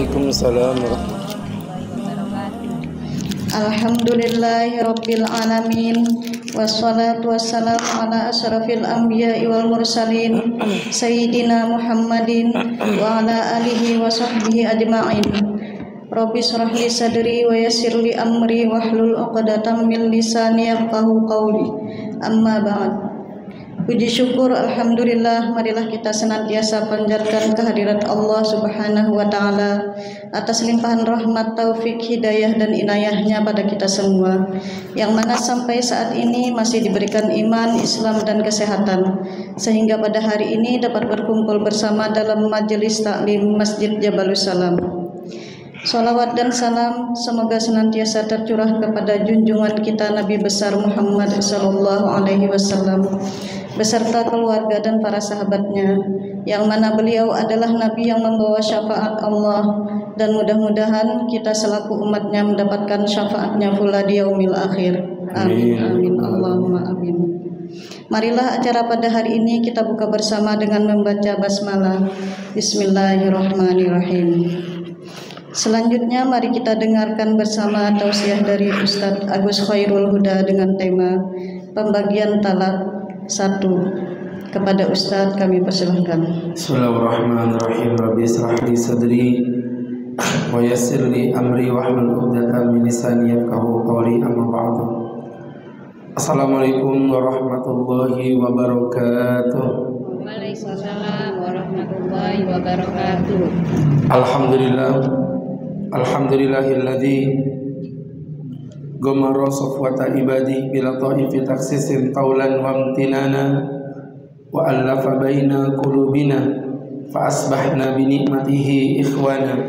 Waalaikumsalam warahmatullahi Alhamdulillahirabbil alamin wassalatu wassalamu ala asyrafil anbiya'i wal mursalin sayyidina Muhammadin wa ala alihi wa sahbihi ajma'in. Rabbi shrah li sadri wa yassir li amri wahlul 'uqdatam min lisani yafqahu qawli. Amma ba'd. Puji syukur alhamdulillah, marilah kita senantiasa panjatkan kehadirat Allah Subhanahu wa taala atas limpahan rahmat, taufik, hidayah dan inayahnya pada kita semua, yang mana sampai saat ini masih diberikan iman, Islam dan kesehatan, sehingga pada hari ini dapat berkumpul bersama dalam majelis taklim Masjid Jabalus Salam. Salawat dan salam semoga senantiasa tercurah kepada junjungan kita Nabi besar Muhammad sallallahu alaihi wasallam beserta keluarga dan para sahabatnya, yang mana beliau adalah Nabi yang membawa syafaat Allah, dan mudah-mudahan kita selaku umatnya mendapatkan syafaatnya pula di yaumil akhir. Amin amin Allahumma amin. Marilah acara pada hari ini kita buka bersama dengan membaca basmalah. Bismillahirrahmanirrahim. Selanjutnya mari kita dengarkan bersama tausiah dari Ustadz Agus Khairul Huda dengan tema pembagian talak 1. Kepada Ustadz kami persilahkan. Bismillahirrahmanirrahim. Rabbi shrah li sadri wa yassir li amri wahlul 'uqdatam min lisani yafqahu qawli. Amma ba'du. Assalamualaikum warahmatullahi wabarakatuh. Waalaikumsalam warahmatullahi wabarakatuh. Alhamdulillahilladzi gomara safwata ibadi bila ta'ifi taksisin taulan wa amtinana wa allafa baina qulubina fa asbahna bi ni'matihi ikhwana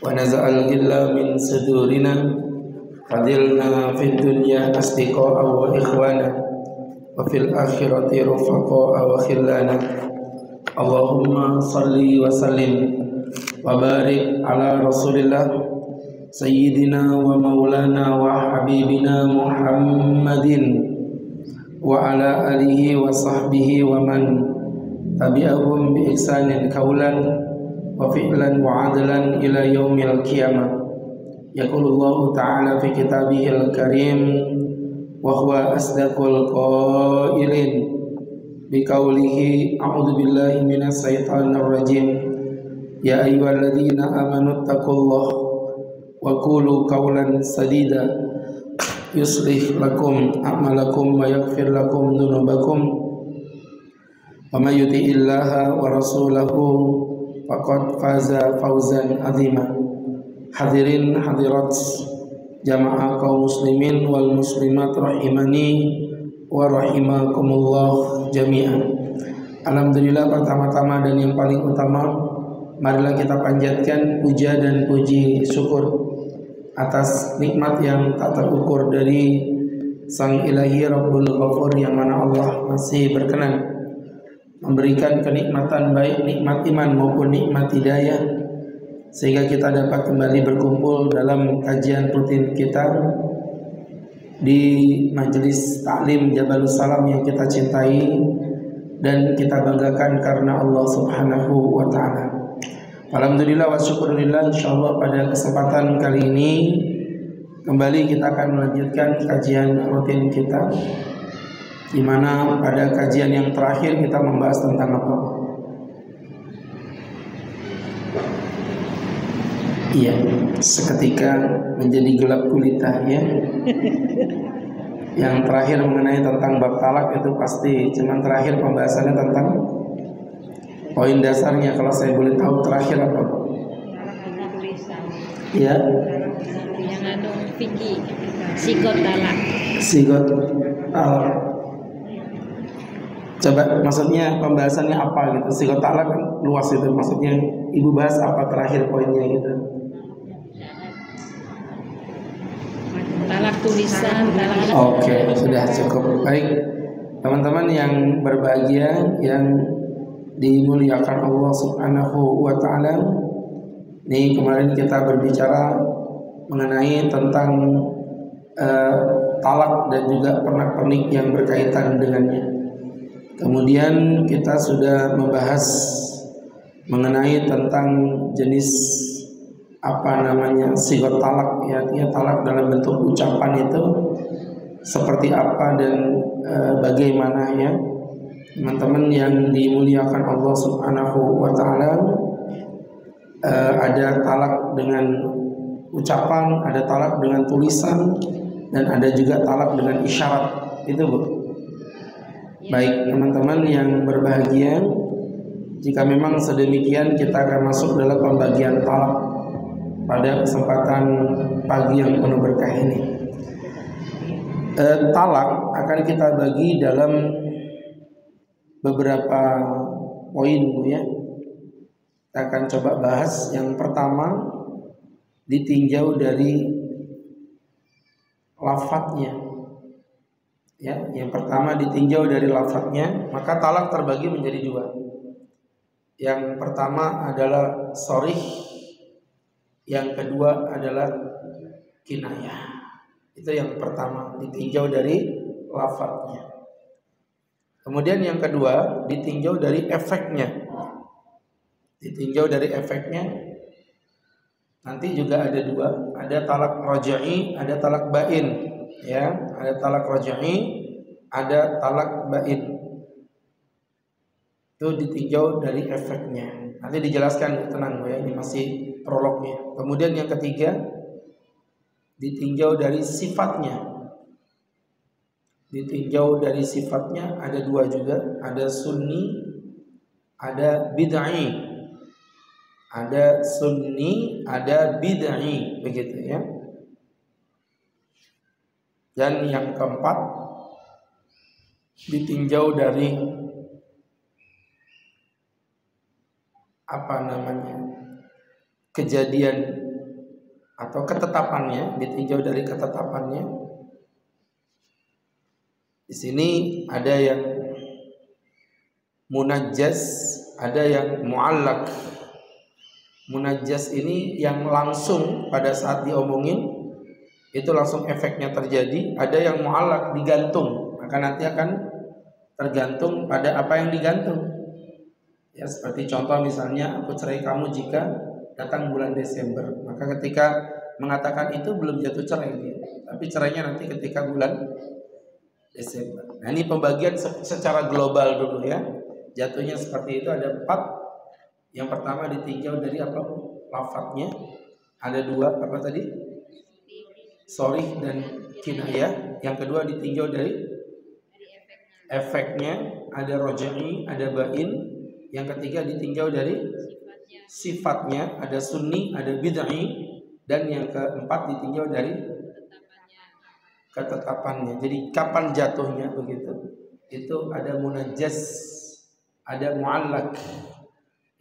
wa naza'al ghilla min sudurina fadilna fid dunya asdiqa'a wa ikhwana wa fil akhirati rufaqa'a wa khillana. Allahumma salli wa sallim wa barik ala rasulillah sayyidina wa maulana wa habibina Muhammadin wa ala alihi wa sahbihi wa man tabi'ahum bi ihsanin qawlan wa fi'lan wa adlan ila yaumil qiyamah. Yaqulullahu ta'ala fi kitabihil karim wa huwa asdaqul qailin bi qawlihi a'udzu billahi minas syaitonir rajim. Ya ayyuhalladzina amanu taqullaha wa qulu qawlan sadida yuslih lakum a'malakum wa yaghfir lakum dzunubakum wa may yuti'illaha wa rasulahu faqad faza fawzan 'azima. Hadirin hadirat jamaah kaum muslimin wal muslimat rahimani wa rahimakumullah jami'an. Alhamdulillah, pertama-tama dan yang paling utama, marilah kita panjatkan puja dan puji syukur atas nikmat yang tak terukur dari Sang Ilahi Rabbul Ghafur, yang mana Allah masih berkenan memberikan kenikmatan baik nikmat iman maupun nikmat hidayah, sehingga kita dapat kembali berkumpul dalam kajian rutin kita di majelis taklim Jabalus Salam yang kita cintai dan kita banggakan karena Allah Subhanahu wa ta'ala. Alhamdulillah wa syukurillah, insyaallah pada kesempatan kali ini kembali kita akan melanjutkan kajian rutin kita, di mana pada kajian yang terakhir kita membahas tentang apa? Iya, seketika menjadi gelap gulita ya. Yang terakhir mengenai tentang bab talak itu pasti, cuman terakhir pembahasannya tentang poin dasarnya. Kalau saya boleh tahu terakhir apa? Ya. Yang anu fikih sigot talak. Sigot talak. Coba maksudnya pembahasannya apa gitu? Sigot talak kan luas itu, maksudnya ibu bahas apa terakhir poinnya gitu? Talak tulisan, talak. Oke, sudah cukup. Baik, teman-teman yang berbahagia, yang dimuliakan Allah Subhanahu wa ta'ala. Ini kemarin kita berbicara mengenai tentang talak dan juga pernak-pernik yang berkaitan dengannya. Kemudian kita sudah membahas mengenai tentang jenis sigot talak ya, talak dalam bentuk ucapan itu seperti apa dan bagaimana ya. Teman-teman yang dimuliakan Allah Subhanahu wa taala, ada talak dengan ucapan, ada talak dengan tulisan, dan ada juga talak dengan isyarat. Itu Bu. Baik teman-teman yang berbahagia, jika memang sedemikian kita akan masuk dalam pembagian talak pada kesempatan pagi yang penuh berkah ini. Talak akan kita bagi dalam beberapa poin Bu ya. Kita akan coba bahas. Yang pertama, ditinjau dari lafadznya. Ya, yang pertama ditinjau dari lafadznya, maka talak terbagi menjadi dua. Yang pertama adalah sharih, yang kedua adalah kinayah. Itu yang pertama, ditinjau dari lafadznya. Kemudian yang kedua, ditinjau dari efeknya. Ditinjau dari efeknya. Nanti juga ada dua, ada talak roja'i, ada talak bain. Ya, ada talak roja'i, ada talak bain. Itu ditinjau dari efeknya. Nanti dijelaskan, tenang ya, ini masih prolognya. Kemudian yang ketiga, ditinjau dari sifatnya. Ditinjau dari sifatnya ada dua juga, ada sunni, ada bid'ah. Ada sunni, ada bid'ah, begitu ya. Dan yang keempat, ditinjau dari kejadian atau ketetapannya, ditinjau dari ketetapannya. Di sini ada yang munajjas, ada yang muallak. Munajjas ini yang langsung pada saat diomongin itu langsung efeknya terjadi. Ada yang muallak, digantung, maka nanti akan tergantung pada apa yang digantung. Ya, seperti contoh misalnya, aku cerai kamu jika datang bulan Desember. Maka ketika mengatakan itu belum jatuh cerai dia, tapi cerainya nanti ketika bulan Desember. Nah, ini pembagian secara global dulu ya. Jatuhnya seperti itu, ada 4. Yang pertama ditinjau dari apa? Lafadznya. Ada 2, apa tadi? Sharih dan kinayah. Yang kedua ditinjau dari efeknya. Ada roja'i, ada bain. Yang ketiga ditinjau dari sifatnya. Ada sunni, ada bid'ah. Dan yang keempat ditinjau dari ketetapannya. Jadi kapan jatuhnya, begitu. Itu ada munajjas, ada muallak.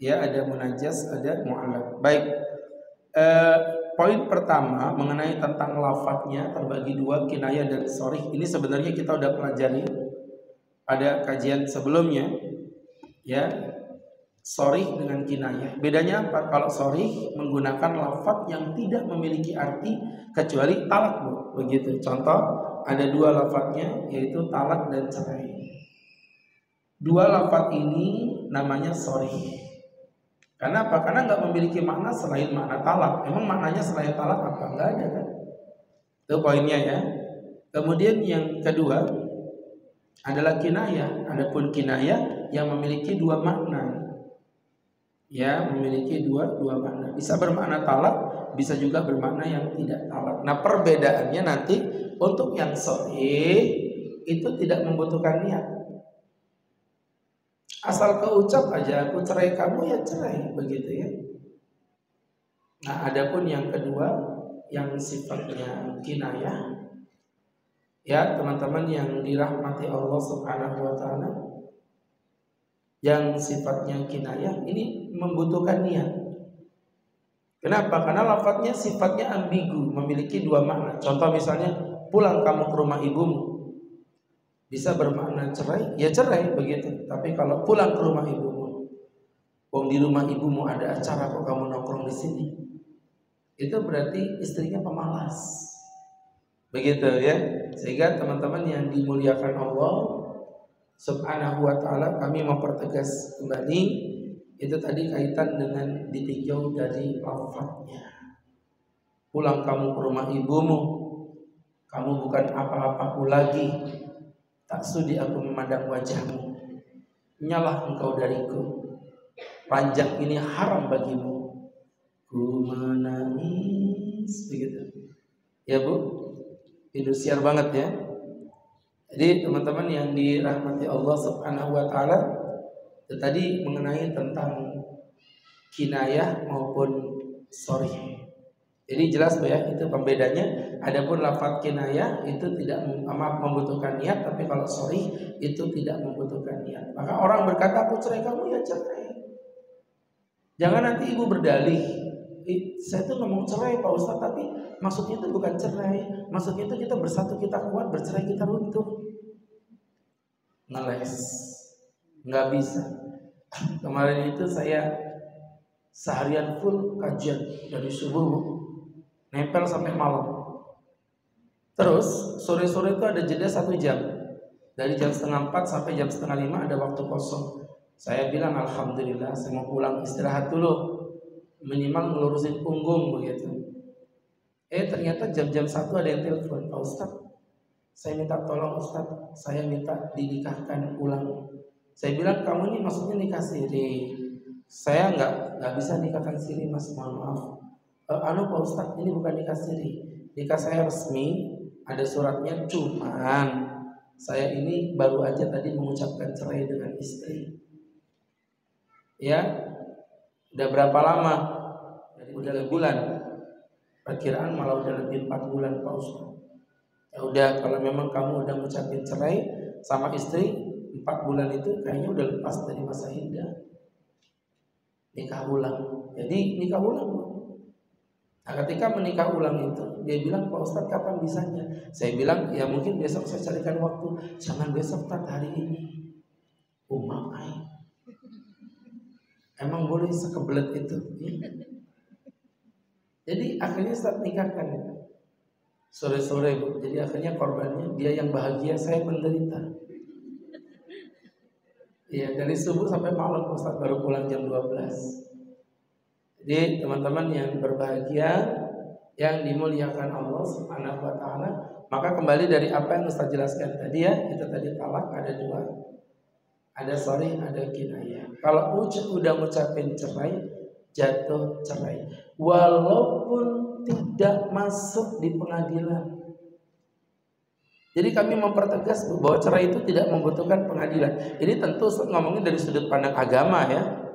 Ya, ada munajjas, ada muallak. Baik. Poin pertama mengenai tentang lafadznya terbagi 2, kinayah dan sharih. Ini sebenarnya kita udah pelajari pada kajian sebelumnya. Ya, sharih dengan kinayah. Bedanya apa? Kalau sharih menggunakan lafadz yang tidak memiliki arti kecuali talak, Bu. Begitu. Contoh, ada 2 lafadznya, yaitu talak dan cerai. 2 lafadz ini namanya sharih. Karena apa? Karena nggak memiliki makna selain makna talak. Emang maknanya selain talak apa? Nggak ada kan? Itu poinnya ya. Kemudian yang kedua adalah kinayah. Adapun kinayah yang memiliki 2 makna. Ya, memiliki dua makna. Bisa bermakna talak, bisa juga bermakna yang tidak talak. Nah, perbedaannya nanti untuk yang sahih itu tidak membutuhkan niat. Asal keucap aja, aku cerai kamu, ya cerai, begitu ya. Nah, adapun yang kedua yang sifatnya kinayah, ya teman-teman yang dirahmati Allah Subhanahu wa taala, yang sifatnya kinayah ini membutuhkan niat. Kenapa? Karena lafadznya sifatnya ambigu, memiliki 2 makna. Contoh misalnya, pulang kamu ke rumah ibumu, bisa bermakna cerai, ya cerai, begitu. Tapi kalau pulang ke rumah ibumu, di rumah ibumu ada acara, kok kamu nongkrong di sini, itu berarti istrinya pemalas, begitu ya. Sehingga teman-teman yang dimuliakan Allah Subhanahu wa taala, kami mempertegas kembali itu tadi kaitan dengan ditinjau dari lafadznya. pulang kamu ke rumah ibumu, kamu bukan apa-apaku lagi, tak sudi aku memandang wajahmu, nyalah engkau dariku, ranjang ini haram bagimu, ku menangis. Begitu ya Bu, Indosiar banget ya. Jadi teman-teman yang dirahmati Allah Subhanahu wa taala, tadi mengenai tentang kinayah maupun sharih. Jadi jelas Bu ya, itu pembedanya. Adapun lafaz kinayah itu tidak membutuhkan niat, tapi kalau sharih itu tidak membutuhkan niat. Maka orang berkata aku cerai kamu, ya cerai. Jangan nanti ibu berdalih, saya tuh ngomong cerai Pak Ustaz, tapi maksudnya itu bukan cerai. Maksudnya itu kita bersatu, kita kuat, bercerai kita runtuh. Ngeles, nggak bisa. Kemarin itu saya seharian full kajian dari subuh nempel sampai malam. Terus sore-sore itu ada jeda 1 jam, dari jam 3:30 sampai jam 4:30 ada waktu kosong. Saya bilang alhamdulillah, saya mau pulang istirahat dulu, minimal ngelurusin punggung begitu. Ternyata jam-jam 1 ada yang telepon, Pak Ustaz, saya minta tolong Ustaz, saya minta dinikahkan ulang. Saya bilang kamu ini maksudnya nikah siri? Saya nggak bisa nikahkan siri Mas, mohon maaf. Pak Ustaz, ini bukan nikah siri, nikah saya resmi, ada suratnya, cuman saya ini baru aja tadi mengucapkan cerai dengan istri. Ya, udah berapa lama? Jadi udah bulan. Perkiraan malah udah lebih 4 bulan Pak Ustaz. Ya udah, kalau memang kamu udah mengucapkan cerai sama istri, 4 bulan itu kayaknya udah lepas dari masa iddah. Nikah ulang. Jadi nikah ulang. Nah, ketika menikah ulang itu, dia bilang, Pak Ustadz kapan bisanya? Saya bilang, ya mungkin besok saya carikan waktu. Jangan besok, Tat, hari ini. Umai. Emang boleh sekebelet itu? Ya? Jadi akhirnya Ustadz nikahkan itu. Sore-sore Bu. Jadi akhirnya korbannya dia yang bahagia, saya menderita. Iya, dari subuh sampai malam Ustadz baru pulang jam 12. Jadi teman-teman yang berbahagia, yang dimuliakan Allah Subhanahu wa taala, maka kembali dari apa yang Ustaz jelaskan tadi ya, itu tadi talak ada 2. Ada sharih, ada kinayah. Kalau udah ngucapin cerai, jatuh cerai. Walaupun tidak masuk di pengadilan. Jadi kami mempertegas bahwa cerai itu tidak membutuhkan pengadilan. Ini tentu ngomongin dari sudut pandang agama ya.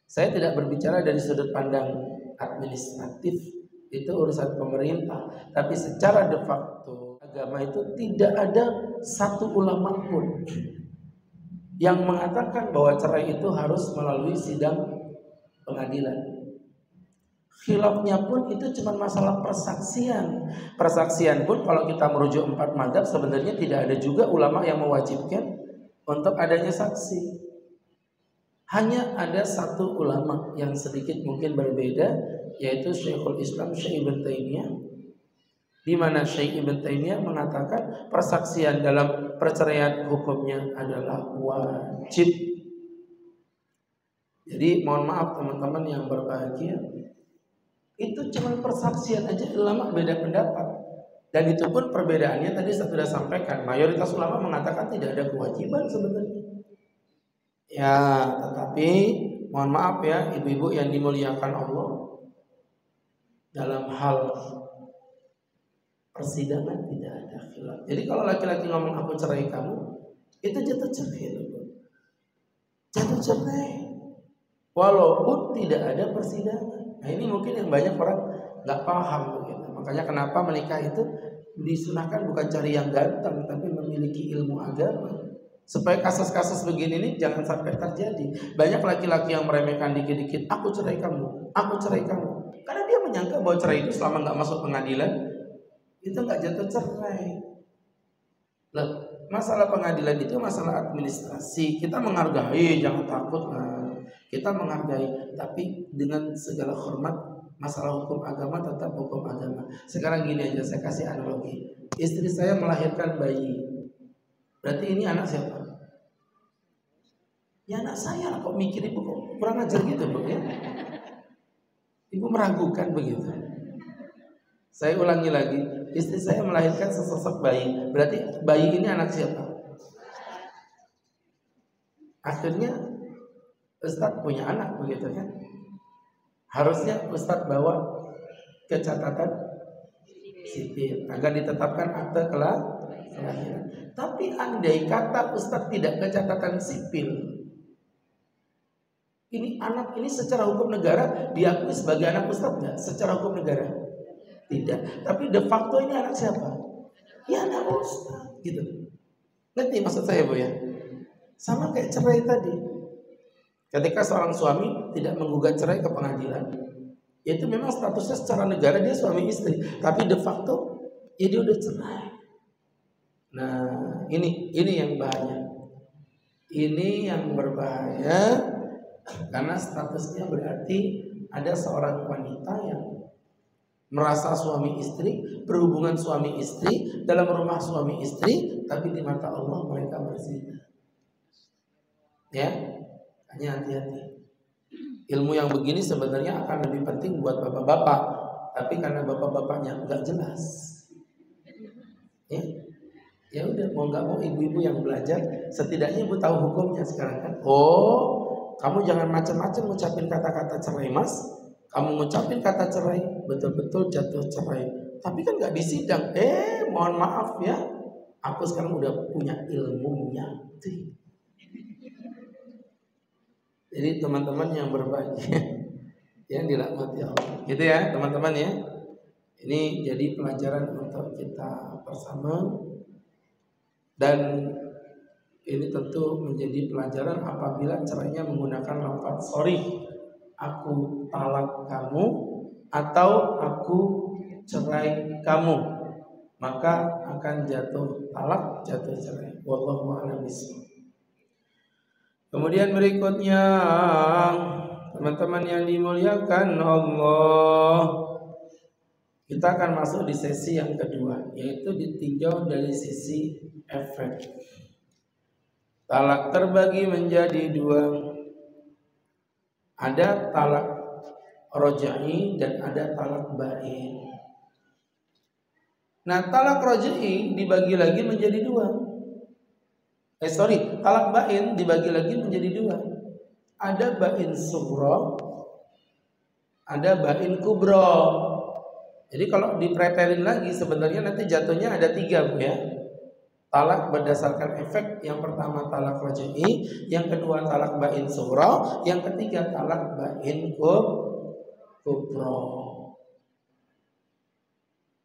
Saya tidak berbicara dari sudut pandang administratif, itu urusan pemerintah. Tapi secara de facto agama itu tidak ada satu ulama pun yang mengatakan bahwa cerai itu harus melalui sidang pengadilan. Khilafnya pun itu cuma masalah persaksian. Persaksian pun kalau kita merujuk 4 mazhab sebenarnya tidak ada juga ulama yang mewajibkan untuk adanya saksi. Hanya ada satu ulama yang sedikit mungkin berbeda, yaitu Syekhul Islam Syekh Ibn Taimiyah, di mana Syekh Ibn Taimiyah mengatakan persaksian dalam perceraian hukumnya adalah wajib. Jadi mohon maaf teman-teman yang berbahagia, itu cuma persaksian aja ulama beda pendapat. Dan itu pun perbedaannya tadi saya sudah sampaikan, mayoritas ulama mengatakan tidak ada kewajiban sebenarnya. Ya, tetapi mohon maaf ya ibu-ibu yang dimuliakan Allah, dalam hal persidangan tidak ada khilaf. Jadi kalau laki-laki ngomong aku cerai kamu, itu jatuh cerai. Jatuh cerai. Walaupun tidak ada persidangan. Nah ini mungkin yang banyak orang nggak paham begitu. Makanya kenapa menikah itu disunahkan bukan cari yang ganteng, tapi memiliki ilmu agama. Supaya kasus-kasus begini nih jangan sampai terjadi. Banyak laki-laki yang meremehkan dikit-dikit, aku cerai kamu, aku cerai kamu. Karena dia menyangka bahwa cerai itu selama nggak masuk pengadilan itu nggak jatuh cerai. Nah, masalah pengadilan itu masalah administrasi. Kita menghargai, jangan takut. Nah, kita menghargai, tapi dengan segala hormat, masalah hukum agama tetap hukum agama. Sekarang gini aja, saya kasih analogi. Istri saya melahirkan bayi. Berarti ini anak siapa? Ya anak saya. Kok mikir ibu kok kurang ajar gitu Bu ya? Ibu meragukan begitu. Saya ulangi lagi, istri saya melahirkan sesosok bayi. Berarti bayi ini anak siapa? Akhirnya Ustadz punya anak, begitu kan? Harusnya Ustadz bawa ke catatan sipil agar ditetapkan akte kelahiran. Tapi andai kata Ustadz tidak ke catatan sipil, ini anak ini secara hukum negara diakui sebagai anak Ustadz nggak? Secara hukum negara tidak. Tapi de facto ini anak siapa? Ya anak Ustadz, gitu. Ngerti maksud saya, Bu ya? Sama kayak cerai tadi. Ketika seorang suami tidak menggugat cerai ke pengadilan, yaitu memang statusnya secara negara dia suami istri, tapi de facto ya dia udah cerai. Nah, ini yang bahaya. Ini yang berbahaya karena statusnya berarti ada seorang wanita yang merasa suami istri, berhubungan suami istri dalam rumah suami istri, tapi di mata Allah mereka berzina. Ya, hanya hati-hati. Ilmu yang begini sebenarnya akan lebih penting buat bapak-bapak, tapi karena bapak-bapaknya nggak jelas, ya udah mau nggak mau ibu-ibu yang belajar, setidaknya ibu tahu hukumnya sekarang kan. Oh, kamu jangan macam-macam ngucapin kata-kata cerai mas, kamu ngucapin kata cerai betul-betul jatuh cerai, tapi kan nggak disidang. Mohon maaf ya, aku sekarang udah punya ilmunya. Jadi teman-teman yang berbahagia, yang dirahmati Allah, gitu ya teman-teman ya. Ini jadi pelajaran untuk kita bersama, dan ini tentu menjadi pelajaran apabila caranya menggunakan lafaz sorry, aku talak kamu atau aku cerai kamu, maka akan jatuh talak, jatuh cerai. Wallahu a'lam bishawab. Kemudian berikutnya, teman-teman yang dimuliakan Allah, kita akan masuk di sesi yang kedua, yaitu ditinjau dari sisi efek. Talak terbagi menjadi dua. Ada talak rojai dan ada talak bain. Nah, talak rojai dibagi lagi menjadi dua. Talak bain dibagi lagi menjadi dua. Ada bain sughra, ada bain kubra. Jadi kalau dipretelin lagi sebenarnya nanti jatuhnya ada tiga, Bu ya. Talak berdasarkan efek. Yang pertama talak raj'i, yang kedua talak bain sughra, yang ketiga talak bain kubra.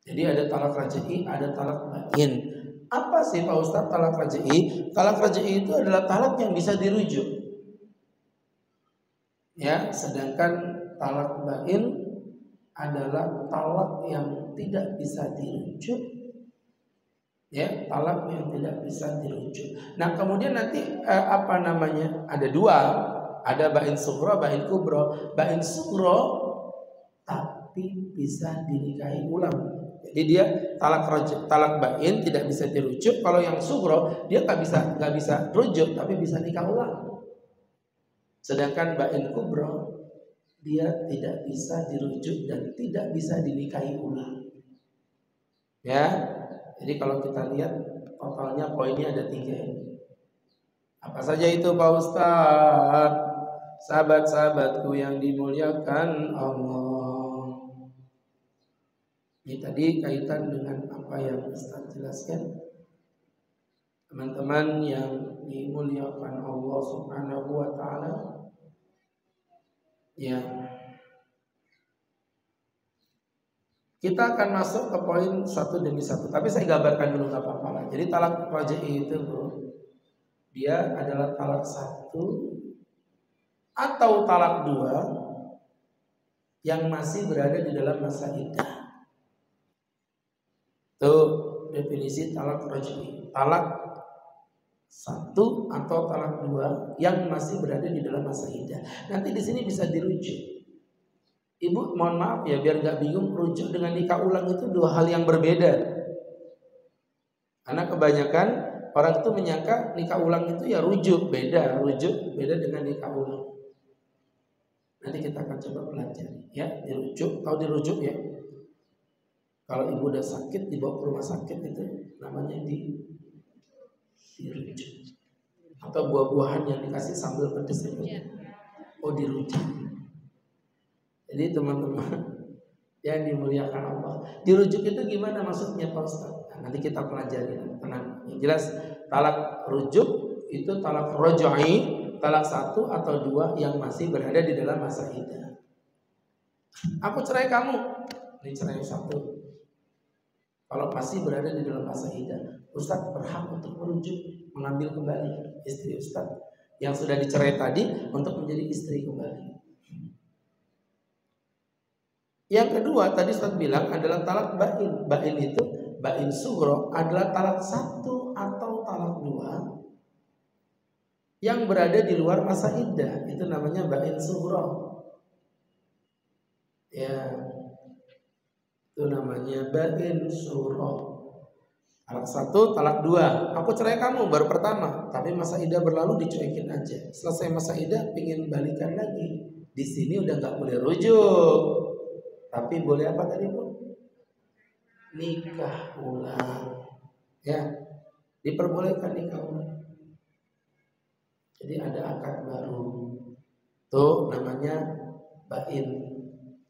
Jadi ada talak raj'i, ada talak bain. Apa sih Pak Ustadz talak raj'i? Talak raj'i itu adalah talak yang bisa dirujuk. Ya, sedangkan talak bain adalah talak yang tidak bisa dirujuk. Ya, talak yang tidak bisa dirujuk. Nah, kemudian nanti ada dua, ada bain sughra, bain kubra. Bain sughra tapi bisa dinikahi ulang. Jadi dia talak bain tidak bisa dirujuk. Kalau yang sughra dia nggak bisa rujuk tapi bisa nikah ulang. Sedangkan bain kubra dia tidak bisa dirujuk dan tidak bisa dinikahi ulang. Ya, jadi kalau kita lihat totalnya poinnya ada 3 ini. Apa saja itu Pak Ustadz? Sahabat-sahabatku yang dimuliakan Allah. Ini tadi kaitan dengan apa yang Ustaz jelaskan. Teman-teman yang dimuliakan Allah Subhanahu wa taala. Ya. Kita akan masuk ke poin satu demi satu. Tapi saya gambarkan dulu enggak apa-apa lah. Jadi talak raj'i itu, Bro, dia adalah talak 1 atau talak 2 yang masih berada di dalam masa iddah. Itu definisi talak raj'i. Talak 1 atau talak 2 yang masih berada di dalam masa iddah. Nanti di sini bisa dirujuk. Ibu mohon maaf ya, biar gak bingung, rujuk dengan nikah ulang itu 2 hal yang berbeda. Karena kebanyakan orang itu menyangka nikah ulang itu ya rujuk beda dengan nikah ulang. Nanti kita akan coba pelajari ya, dirujuk, tahu dirujuk ya. Kalau ibu udah sakit dibawa ke rumah sakit itu namanya dirujuk. Atau buah-buahan yang dikasih sambal pedas itu dirujuk. Jadi teman-teman yang dimuliakan Allah, dirujuk itu gimana maksudnya Pak Ustaz? Nah, nanti kita pelajari, tenang. Yang jelas talak rujuk itu talak rojai, talak 1 atau 2 yang masih berada di dalam masa iddah. Aku cerai kamu, ini cerai 1. Kalau masih berada di dalam masa iddah, Ustaz berhak untuk merujuk, mengambil kembali istri Ustaz yang sudah dicerai tadi untuk menjadi istri kembali. Yang kedua tadi Ustaz bilang adalah talak bain. Bain itu bain sughra adalah talak 1 atau talak 2 yang berada di luar masa iddah. Itu namanya bain sughra. Ya, itu namanya bain sughra. Talak 1, talak 2. Aku cerai kamu baru pertama, tapi masa iddah berlalu dicuekin aja. Selesai masa iddah pingin balikan lagi. Di sini udah nggak boleh rujuk. Tapi boleh apa tadi Bu? Nikah ulang. Ya, diperbolehkan nikah ulang. Jadi ada akad baru. Tuh namanya bain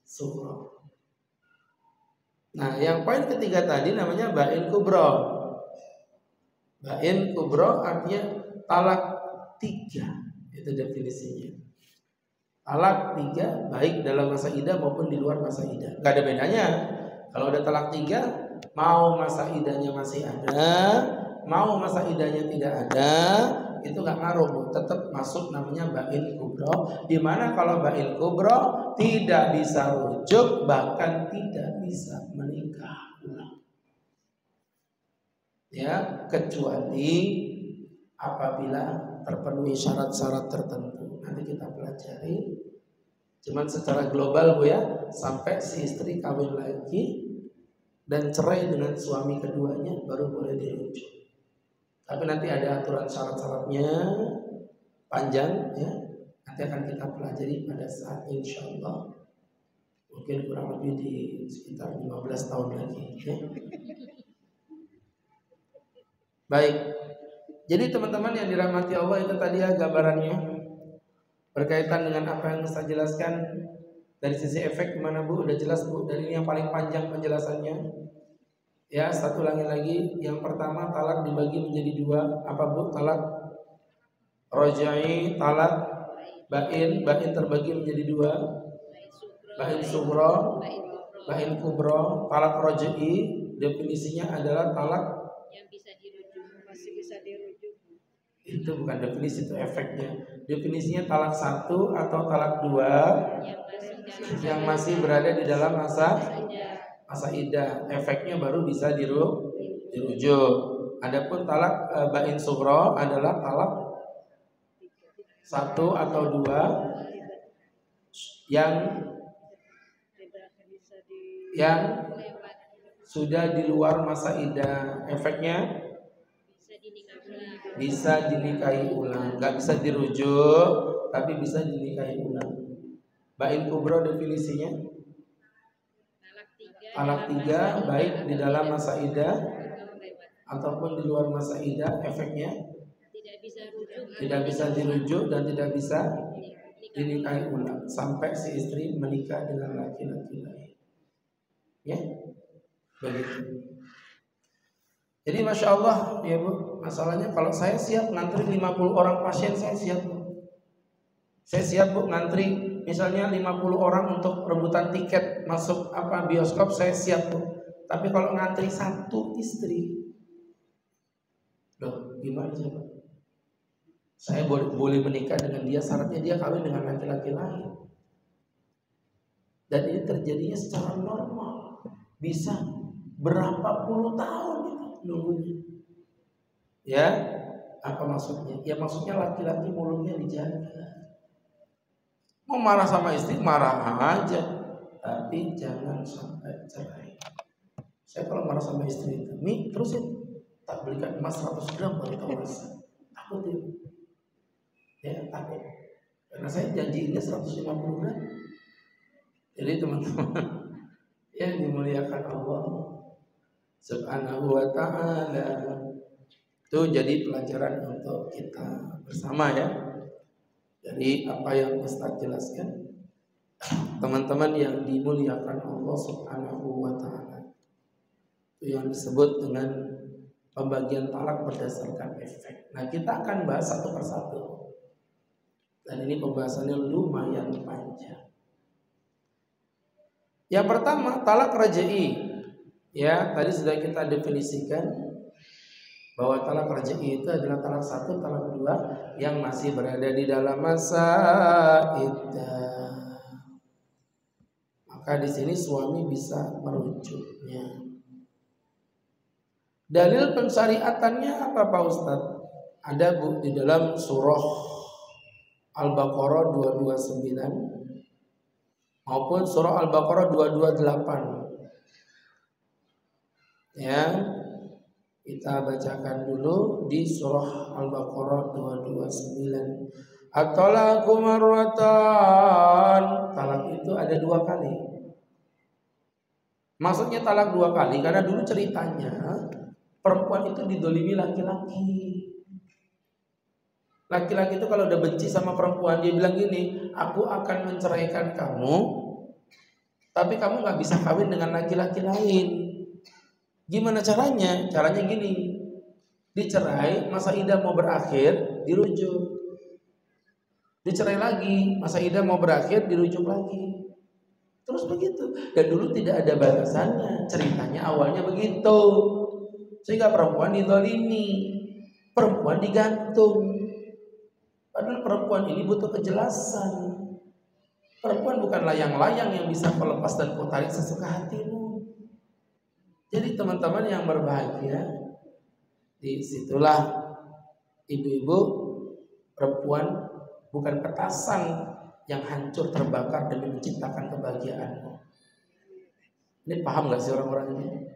sughra. Nah, yang poin ketiga tadi namanya bain kubra. Bain kubra artinya talak 3. Itu definisinya. Talak 3 baik dalam masa iddah maupun di luar masa iddah. Gak ada bedanya. Kalau udah talak 3, mau masa iddahnya masih ada, mau masa iddahnya tidak ada, itu gak ngaruh, tetap masuk namanya bain kubra. Dimana kalau bain kubra tidak bisa rujuk, bahkan tidak bisa menikah ulang. Ya, kecuali apabila terpenuhi syarat-syarat tertentu. Nanti kita pelajari. Cuman secara global Bu ya, sampai si istri kawin lagi dan cerai dengan suami keduanya baru boleh dirujuk. Tapi nanti ada aturan syarat-syaratnya panjang ya. Nanti akan kita pelajari pada saat insyaallah mungkin kurang lebih di sekitar 15 tahun lagi ya. Baik. Jadi teman-teman yang dirahmati Allah, itu tadi ya gambarannya berkaitan dengan apa yang saya jelaskan. Dari sisi efek gimana Bu? Udah jelas Bu, dari ini yang paling panjang penjelasannya. Ya, satu lagi. Yang pertama talak dibagi menjadi 2. Apa Bu? Talak rojai, talak bain. Bain terbagi menjadi 2. Bain sughra, bain kubra. Talak rojai definisinya adalah talak yang bisa dirujuk, masih bisa dirujuk. Itu bukan definisi, itu efeknya. Definisinya talak 1 atau talak 2 yang masih berada di dalam masa iddah. Efeknya baru bisa dirujuk. Adapun talak bain sughra adalah talak 1 atau 2 yang sudah di luar masa iddah. Efeknya bisa dinikahi ulang. Gak bisa dirujuk, tapi bisa dinikahi ulang. Bain kubra definisinya talak 3 baik di dalam masa iddah ataupun di luar masa iddah. Efeknya tidak bisa dirujuk dan tidak bisa dinikahi ulang sampai si istri menikah dengan laki-laki lain. Ya, begitu. Jadi Masya Allah ya Bu, masalahnya kalau saya siap ngantri 50 orang pasien, saya siap Bu. Saya siap Bu ngantri misalnya 50 orang untuk rebutan tiket masuk bioskop, saya siap Bu. Tapi kalau ngantri 1 istri, loh gimana sih Pak? Saya boleh menikah dengan dia, syaratnya dia kawin dengan laki-laki lain. Dan ini terjadinya secara normal. Bisa berapa puluh tahun itu nunggunya. Ya, apa maksudnya? Ya maksudnya laki-laki mulutnya dijaga. Mau marah sama istri, marah aja, tapi jangan sampai cerai. Saya kalau marah sama istri itu, nih terusin, tak belikan emas 100 gram baru tahu rasa. Takut ya, takut. Karena saya janjinya 150 gram. Jadi teman-teman, yang dimuliakan Allah Subhanahu wa ta'ala. Itu jadi pelajaran untuk kita bersama ya. Jadi apa yang Ustaz jelaskan, teman-teman yang dimuliakan Allah Subhanahu wa ta'ala, itu yang disebut dengan pembagian talak berdasarkan efek. Nah, kita akan bahas satu persatu. Dan ini pembahasannya lumayan panjang. Yang pertama, talak raj'i. Ya, tadi sudah kita definisikan bahwa talak raj'i itu adalah talak satu, talak dua yang masih berada di dalam masa iddah. Maka di sini suami bisa merujuknya. Dalil pensyariatannya apa Pak Ustadz? Ada Bu di dalam surah Al-Baqarah 229 maupun surah Al-Baqarah 228. Ya, kita bacakan dulu di surah Al-Baqarah 229. At-talaqu marratan. Talak itu ada 2 kali. Maksudnya talak 2 kali karena dulu ceritanya perempuan itu didolimi laki-laki. Laki-laki itu kalau udah benci sama perempuan, dia bilang gini, aku akan menceraikan kamu, tapi kamu gak bisa kawin dengan laki-laki lain. Gimana caranya? Caranya gini, dicerai, masa iddah mau berakhir, dirujuk. Dicerai lagi, masa iddah mau berakhir, dirujuk lagi. Terus begitu. Dan dulu tidak ada batasannya. Ceritanya awalnya begitu. Sehingga perempuan dizalimi, perempuan digantung. Padahal perempuan ini butuh kejelasan. Perempuan bukan layang-layang yang bisa kau lepas dan kau tarik sesuka hatimu. Jadi teman-teman yang berbahagia, disitulah ibu-ibu, perempuan bukan petasan yang hancur terbakar demi menciptakan kebahagiaanmu. Ini paham gak sih orang-orang ini?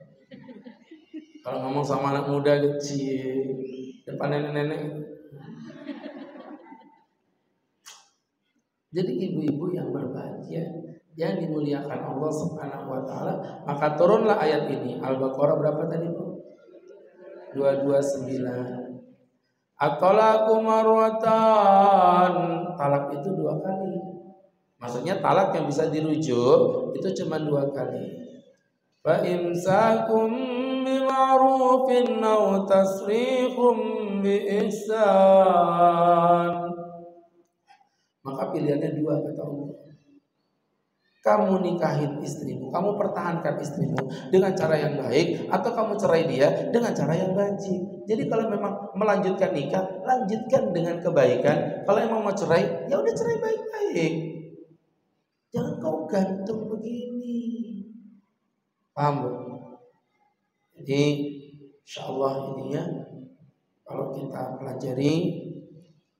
Kalau ngomong sama anak muda kecil depan nenek-nenek. Jadi ibu-ibu yang berbahagia, yang dimuliakan Allah Subhanahu wa ta'ala, maka turunlah ayat ini. Al-Baqarah berapa tadi, Bu? 229. At-talaqu marratan. Talak itu 2 kali. Maksudnya talak yang bisa dirujuk itu cuma 2 kali. Fa imsakum bima'rufin aw tasrihum biihsan. Maka pilihannya 2 kata Allah. Kamu nikahin istrimu, kamu pertahankan istrimu dengan cara yang baik, atau kamu cerai dia dengan cara yang baik. Jadi kalau memang melanjutkan nikah, lanjutkan dengan kebaikan. Kalau emang mau cerai, ya udah cerai baik-baik. Jangan kau gantung begini. Paham, Bu? Jadi insyaallah ininya kalau kita pelajari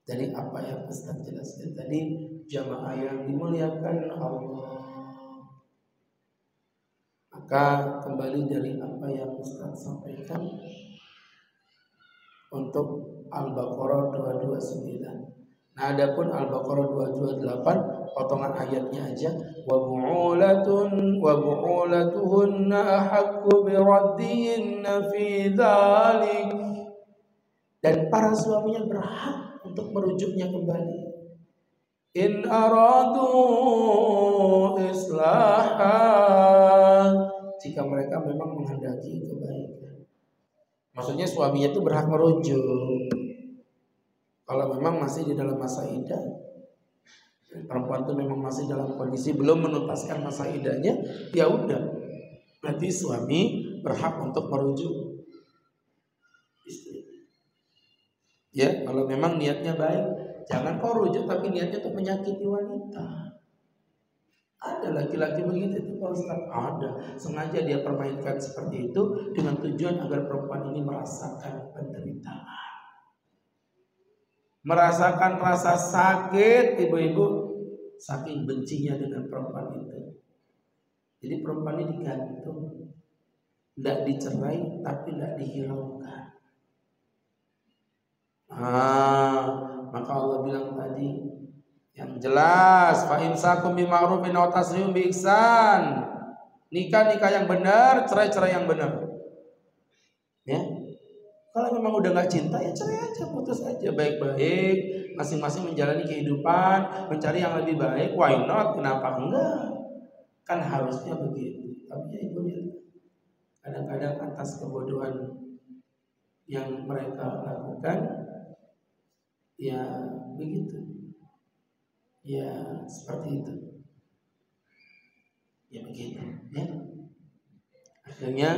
dari apa yang Ustaz jelaskan tadi, jamaah yang dimuliakan Allah, maka kembali dari apa yang Ustaz sampaikan untuk Al-Baqarah 229. Nah, adapun Al-Baqarah 228 potongan ayatnya aja, wa bu'ulatuhunna ahaqqu biraddihinna fi dzalik. Dan para suaminya berhak untuk merujuknya kembali. In aradu islahan, jika mereka memang menghendaki kebaikan. Maksudnya suaminya itu berhak merujuk. Kalau memang masih di dalam masa iddah, perempuan itu memang masih dalam kondisi belum menuntaskan masa iddahnya, ya udah, berarti suami berhak untuk merujuk istri. Ya, kalau memang niatnya baik, jangan kau rujuk tapi niatnya untuk menyakiti wanita. Ada laki-laki begitu itu Pak Ustaz, ada. Sengaja dia permainkan seperti itu dengan tujuan agar perempuan ini merasakan penderitaan, merasakan rasa sakit ibu-ibu, saking bencinya dengan perempuan itu. Jadi perempuan ini digantung, tidak dicerai tapi tidak dihiraukan. Maka Allah bilang tadi yang jelas, fa imsakum bima'rufin aw tasrihum biihsan. Nikah yang benar, cerai yang benar. Ya. Kalau memang udah nggak cinta ya cerai aja, putus aja baik-baik, masing-masing menjalani kehidupan, mencari yang lebih baik. Why not? Kenapa enggak? Kan harusnya begitu. Tapi ya ibu lihat, kadang-kadang atas kebodohan yang mereka lakukan, ya begitu. Ya seperti itu. Ya begitu. Ya. Akhirnya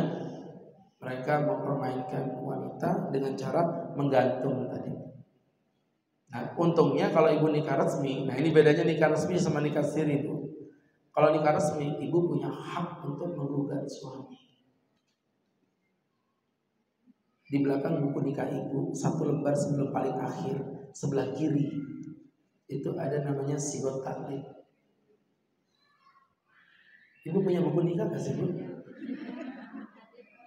mereka mempermainkan wanita dengan cara menggantung tadi. Nah, untungnya kalau ibu nikah resmi, nah ini bedanya nikah resmi sama nikah siri itu. Kalau nikah resmi, ibu punya hak untuk menggugat suami. Di belakang buku nikah ibu, satu lembar sebelum paling akhir, sebelah kiri, itu ada namanya sigot taklid. Ibu punya buku nikah gak sih, Bu?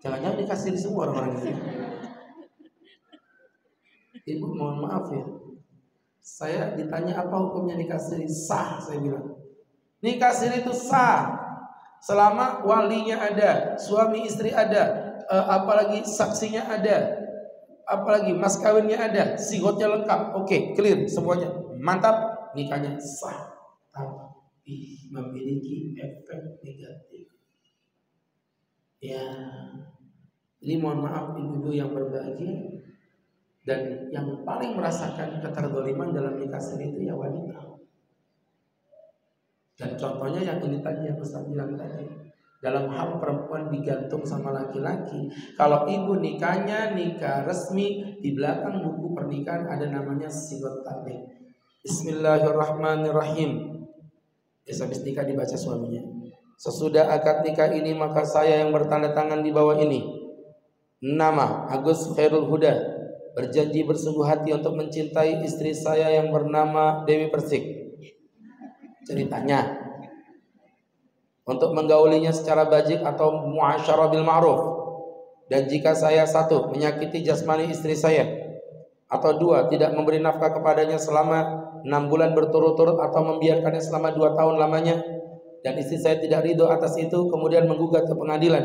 Jangan-jangan dikasih semua orang-orang itu. Ibu mohon maaf ya, saya ditanya apa hukumnya nikah siri. Sah, saya bilang. Nikah siri itu sah selama walinya ada, suami istri ada, apalagi saksinya ada, apalagi mas kawinnya ada, sigotnya lengkap. Oke, clear semuanya, mantap, nikahnya sah. Tapi memiliki efek negatif. Ya, jadi mohon maaf ibu-ibu yang berbahagia, dan yang paling merasakan keterzaliman dalam nikah siri itu ya wanita. Dan contohnya yang ini tadi yang Ustaz bilang tadi, dalam hal perempuan digantung sama laki-laki. Kalau ibu nikahnya nikah resmi, di belakang buku pernikahan ada namanya sigot taklid. Bismillahirrahmanirrahim. Habis nikah dibaca suaminya. Sesudah akad nikah ini maka saya yang bertanda tangan di bawah ini, nama Agus Khairul Huda, berjanji bersungguh hati untuk mencintai istri saya yang bernama Dewi Persik. Ceritanya, untuk menggaulinya secara bajik atau muasyarah bil ma'ruf, dan jika saya satu menyakiti jasmani istri saya, atau dua tidak memberi nafkah kepadanya selama 6 bulan berturut-turut atau membiarkannya selama 2 tahun lamanya, dan istri saya tidak ridho atas itu, kemudian menggugat ke pengadilan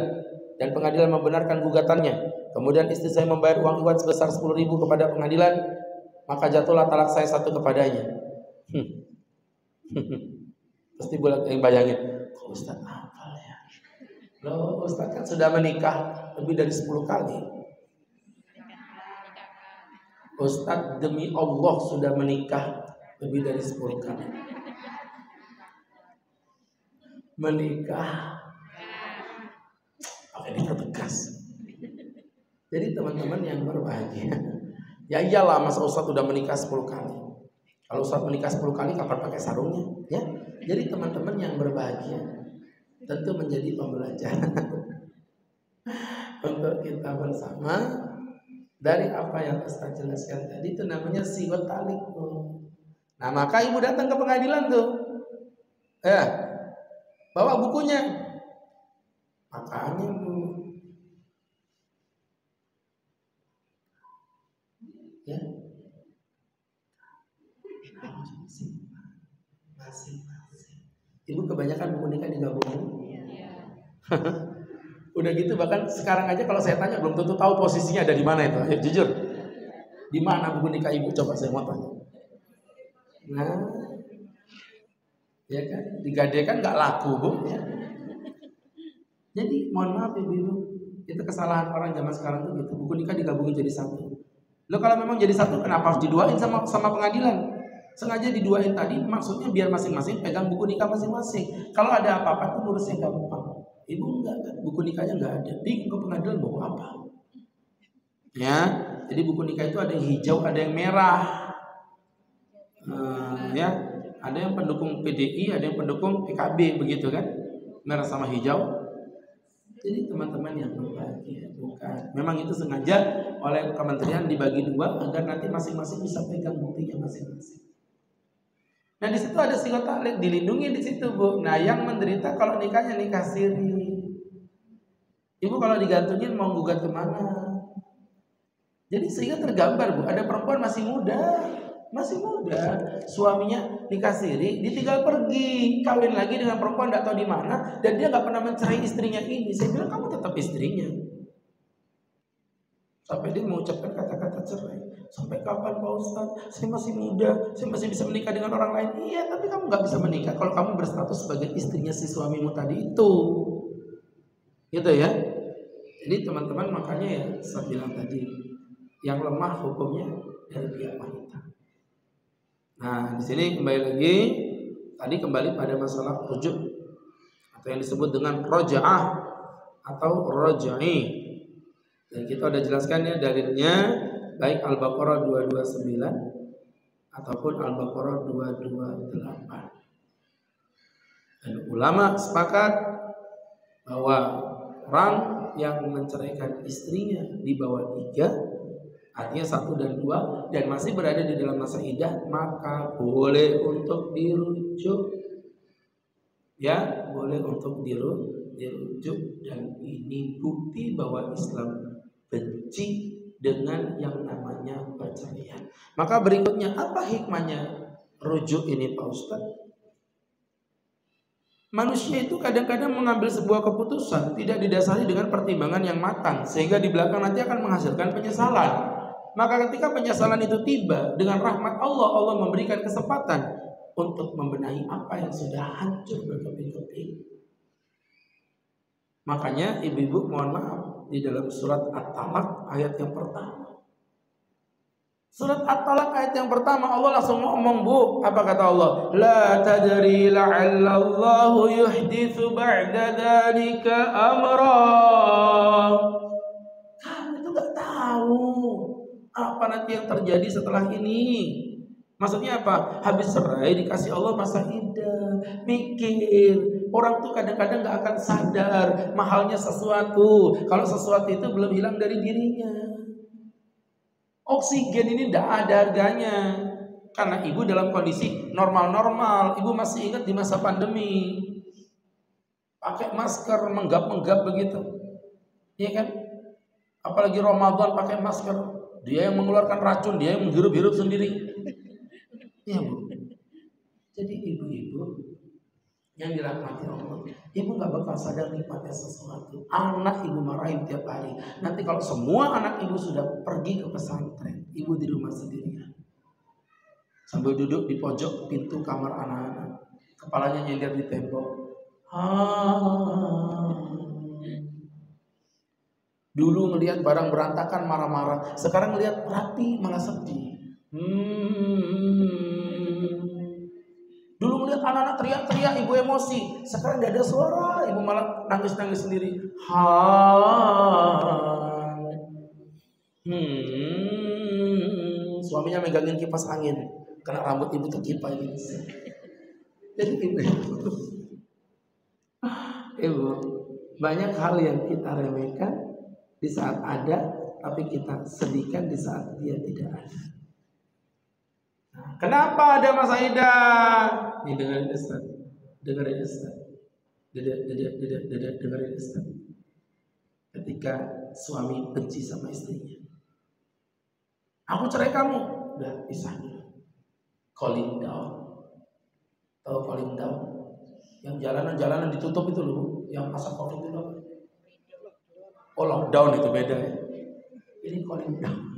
dan pengadilan membenarkan gugatannya, kemudian istri saya membayar uang iwat sebesar 10.000 kepada pengadilan, maka jatuhlah talak saya satu kepadanya. Pasti boleh yang bayangin, kok Ustaz apa ya? Loh, Ustaz kan sudah menikah lebih dari 10 kali. Ustaz demi Allah sudah menikah lebih dari 10 kali. Menikah pakai dipertegas. Jadi teman-teman yang berbahagia, ya iyalah masa Ustaz sudah menikah 10 kali. Kalau Ustaz menikah 10 kali kapan pakai sarungnya, ya? Jadi teman-teman yang berbahagia tentu menjadi pembelajaran untuk kita bersama dari apa yang Ustaz jelaskan tadi. Itu namanya sigot taklid. Nah, maka ibu datang ke pengadilan tuh, ya, bawa bukunya, makanya Bu, ya, masing-masing. Ibu kebanyakan buku nikah digabungin. Udah gitu bahkan sekarang aja kalau saya tanya belum tentu tahu posisinya ada di mana itu. Ayo jujur, di mana buku nikah ibu, coba saya mau tanya. Nah, ya kan, digadekan nggak laku Bu. Ya. Jadi mohon maaf ibu-ibu, itu kesalahan orang zaman sekarang tuh gitu. Buku nikah digabungin jadi satu. Lo kalau memang jadi satu, kenapa harus diduain sama pengadilan? Sengaja diduain tadi, maksudnya biar masing-masing pegang buku nikah masing-masing. Kalau ada apa-apa tuh ngurusnya gampang. Ibu enggak kan, buku nikahnya enggak ada. Bingung ke pengadilan bawa apa? Ya, jadi buku nikah itu ada yang hijau, ada yang merah. Ya, ada yang pendukung PDI, ada yang pendukung PKB, begitu kan? Merah sama hijau. Jadi teman-teman yang berbahagia, bukan. Memang itu sengaja oleh kementerian dibagi dua agar nanti masing-masing bisa pegang buktinya masing-masing. Nah di situ ada sigot taklid, dilindungi di situ Bu. Nah yang menderita kalau nikahnya nikah siri, ibu kalau digantungin mau gugat kemana? Jadi sehingga tergambar Bu, ada perempuan masih muda masih muda, suaminya nikah siri, ditinggal pergi, kawin lagi dengan perempuan nggak tahu di mana, dan dia nggak pernah mencerai istrinya ini. Saya bilang kamu tetap istrinya. Sampai dia mengucapkan kata-kata cerai. Sampai kapan Pak Ustadz? Saya masih muda, saya masih bisa menikah dengan orang lain. Iya, tapi kamu nggak bisa menikah kalau kamu berstatus sebagai istrinya si suamimu tadi itu. Gitu ya. Jadi teman-teman, makanya ya saya bilang tadi, yang lemah hukumnya dari pihak wanita. Nah, di sini kembali lagi, tadi kembali pada masalah rujuk atau yang disebut dengan roja'ah atau rojai. Dan kita udah jelaskan ya dalilnya, baik Al-Baqarah 229 ataupun Al-Baqarah 228. Dan ulama sepakat bahwa orang yang menceraikan istrinya di bawah 3, artinya 1 dan 2, dan masih berada di dalam masa iddah, maka boleh untuk dirujuk. Ya, boleh untuk dirujuk. Dan ini bukti bahwa Islam benci dengan yang namanya perceraian. Maka berikutnya, apa hikmahnya rujuk ini Pak Ustadz? Manusia itu kadang-kadang mengambil sebuah keputusan tidak didasari dengan pertimbangan yang matang, sehingga di belakang nanti akan menghasilkan penyesalan. Maka ketika penyesalan itu tiba, dengan rahmat Allah, Allah memberikan kesempatan untuk membenahi apa yang sudah hancur berkeping-keping. Makanya ibu-ibu mohon maaf, di dalam surat At-Talaq ayat yang pertama. Surat At-Talaq ayat yang pertama Allah langsung ngomong, Bu, apa kata Allah? La tadri la'allallahu yuhditsu ba'da dzalika amra. Kamu itu enggak tahu apa nanti yang terjadi setelah ini. Maksudnya apa? Habis cerai dikasih Allah masa iddah. Mikir, orang tuh kadang-kadang gak akan sadar mahalnya sesuatu kalau sesuatu itu belum hilang dari dirinya. Oksigen ini gak ada harganya. Karena ibu dalam kondisi normal-normal, ibu masih ingat di masa pandemi, pakai masker, menggap-menggap begitu, iya kan? Apalagi Ramadan pakai masker, dia yang mengeluarkan racun, dia yang menghirup-hirup sendiri. Iya Bu. Jadi ibu-ibu yang dirahmati Allah, ibu gak bakal sadar nikmatnya sesuatu. Anak ibu marahin tiap hari. Nanti kalau semua anak ibu sudah pergi ke pesantren, ibu di rumah sendirian, sambil duduk di pojok pintu kamar anak-anak, kepalanya nyender di tembok. Dulu ngelihat barang berantakan marah-marah, sekarang ngelihat rapi malah sedih. Dulu ngelihat anak-anak teriak-teriak, ibu emosi, sekarang gak ada suara, ibu malah nangis-nangis sendiri. Suaminya megangin kipas angin, kena rambut ibu terkipai gitu. Jadi ibu, banyak hal yang kita remehkan di saat ada, tapi kita sedihkan di saat dia tidak ada. Nah, kenapa ada masa iddah? Ini dengerin Ustaz, dengerin Ustaz, dengerin Ustaz. Ketika suami benci sama istrinya, aku cerai kamu, udah pisah dulu. Calling down, tahu calling down? Yang jalanan-jalanan ditutup itu loh, yang masa Covid itu. Oh, lockdown itu beda ya. Ini calling down.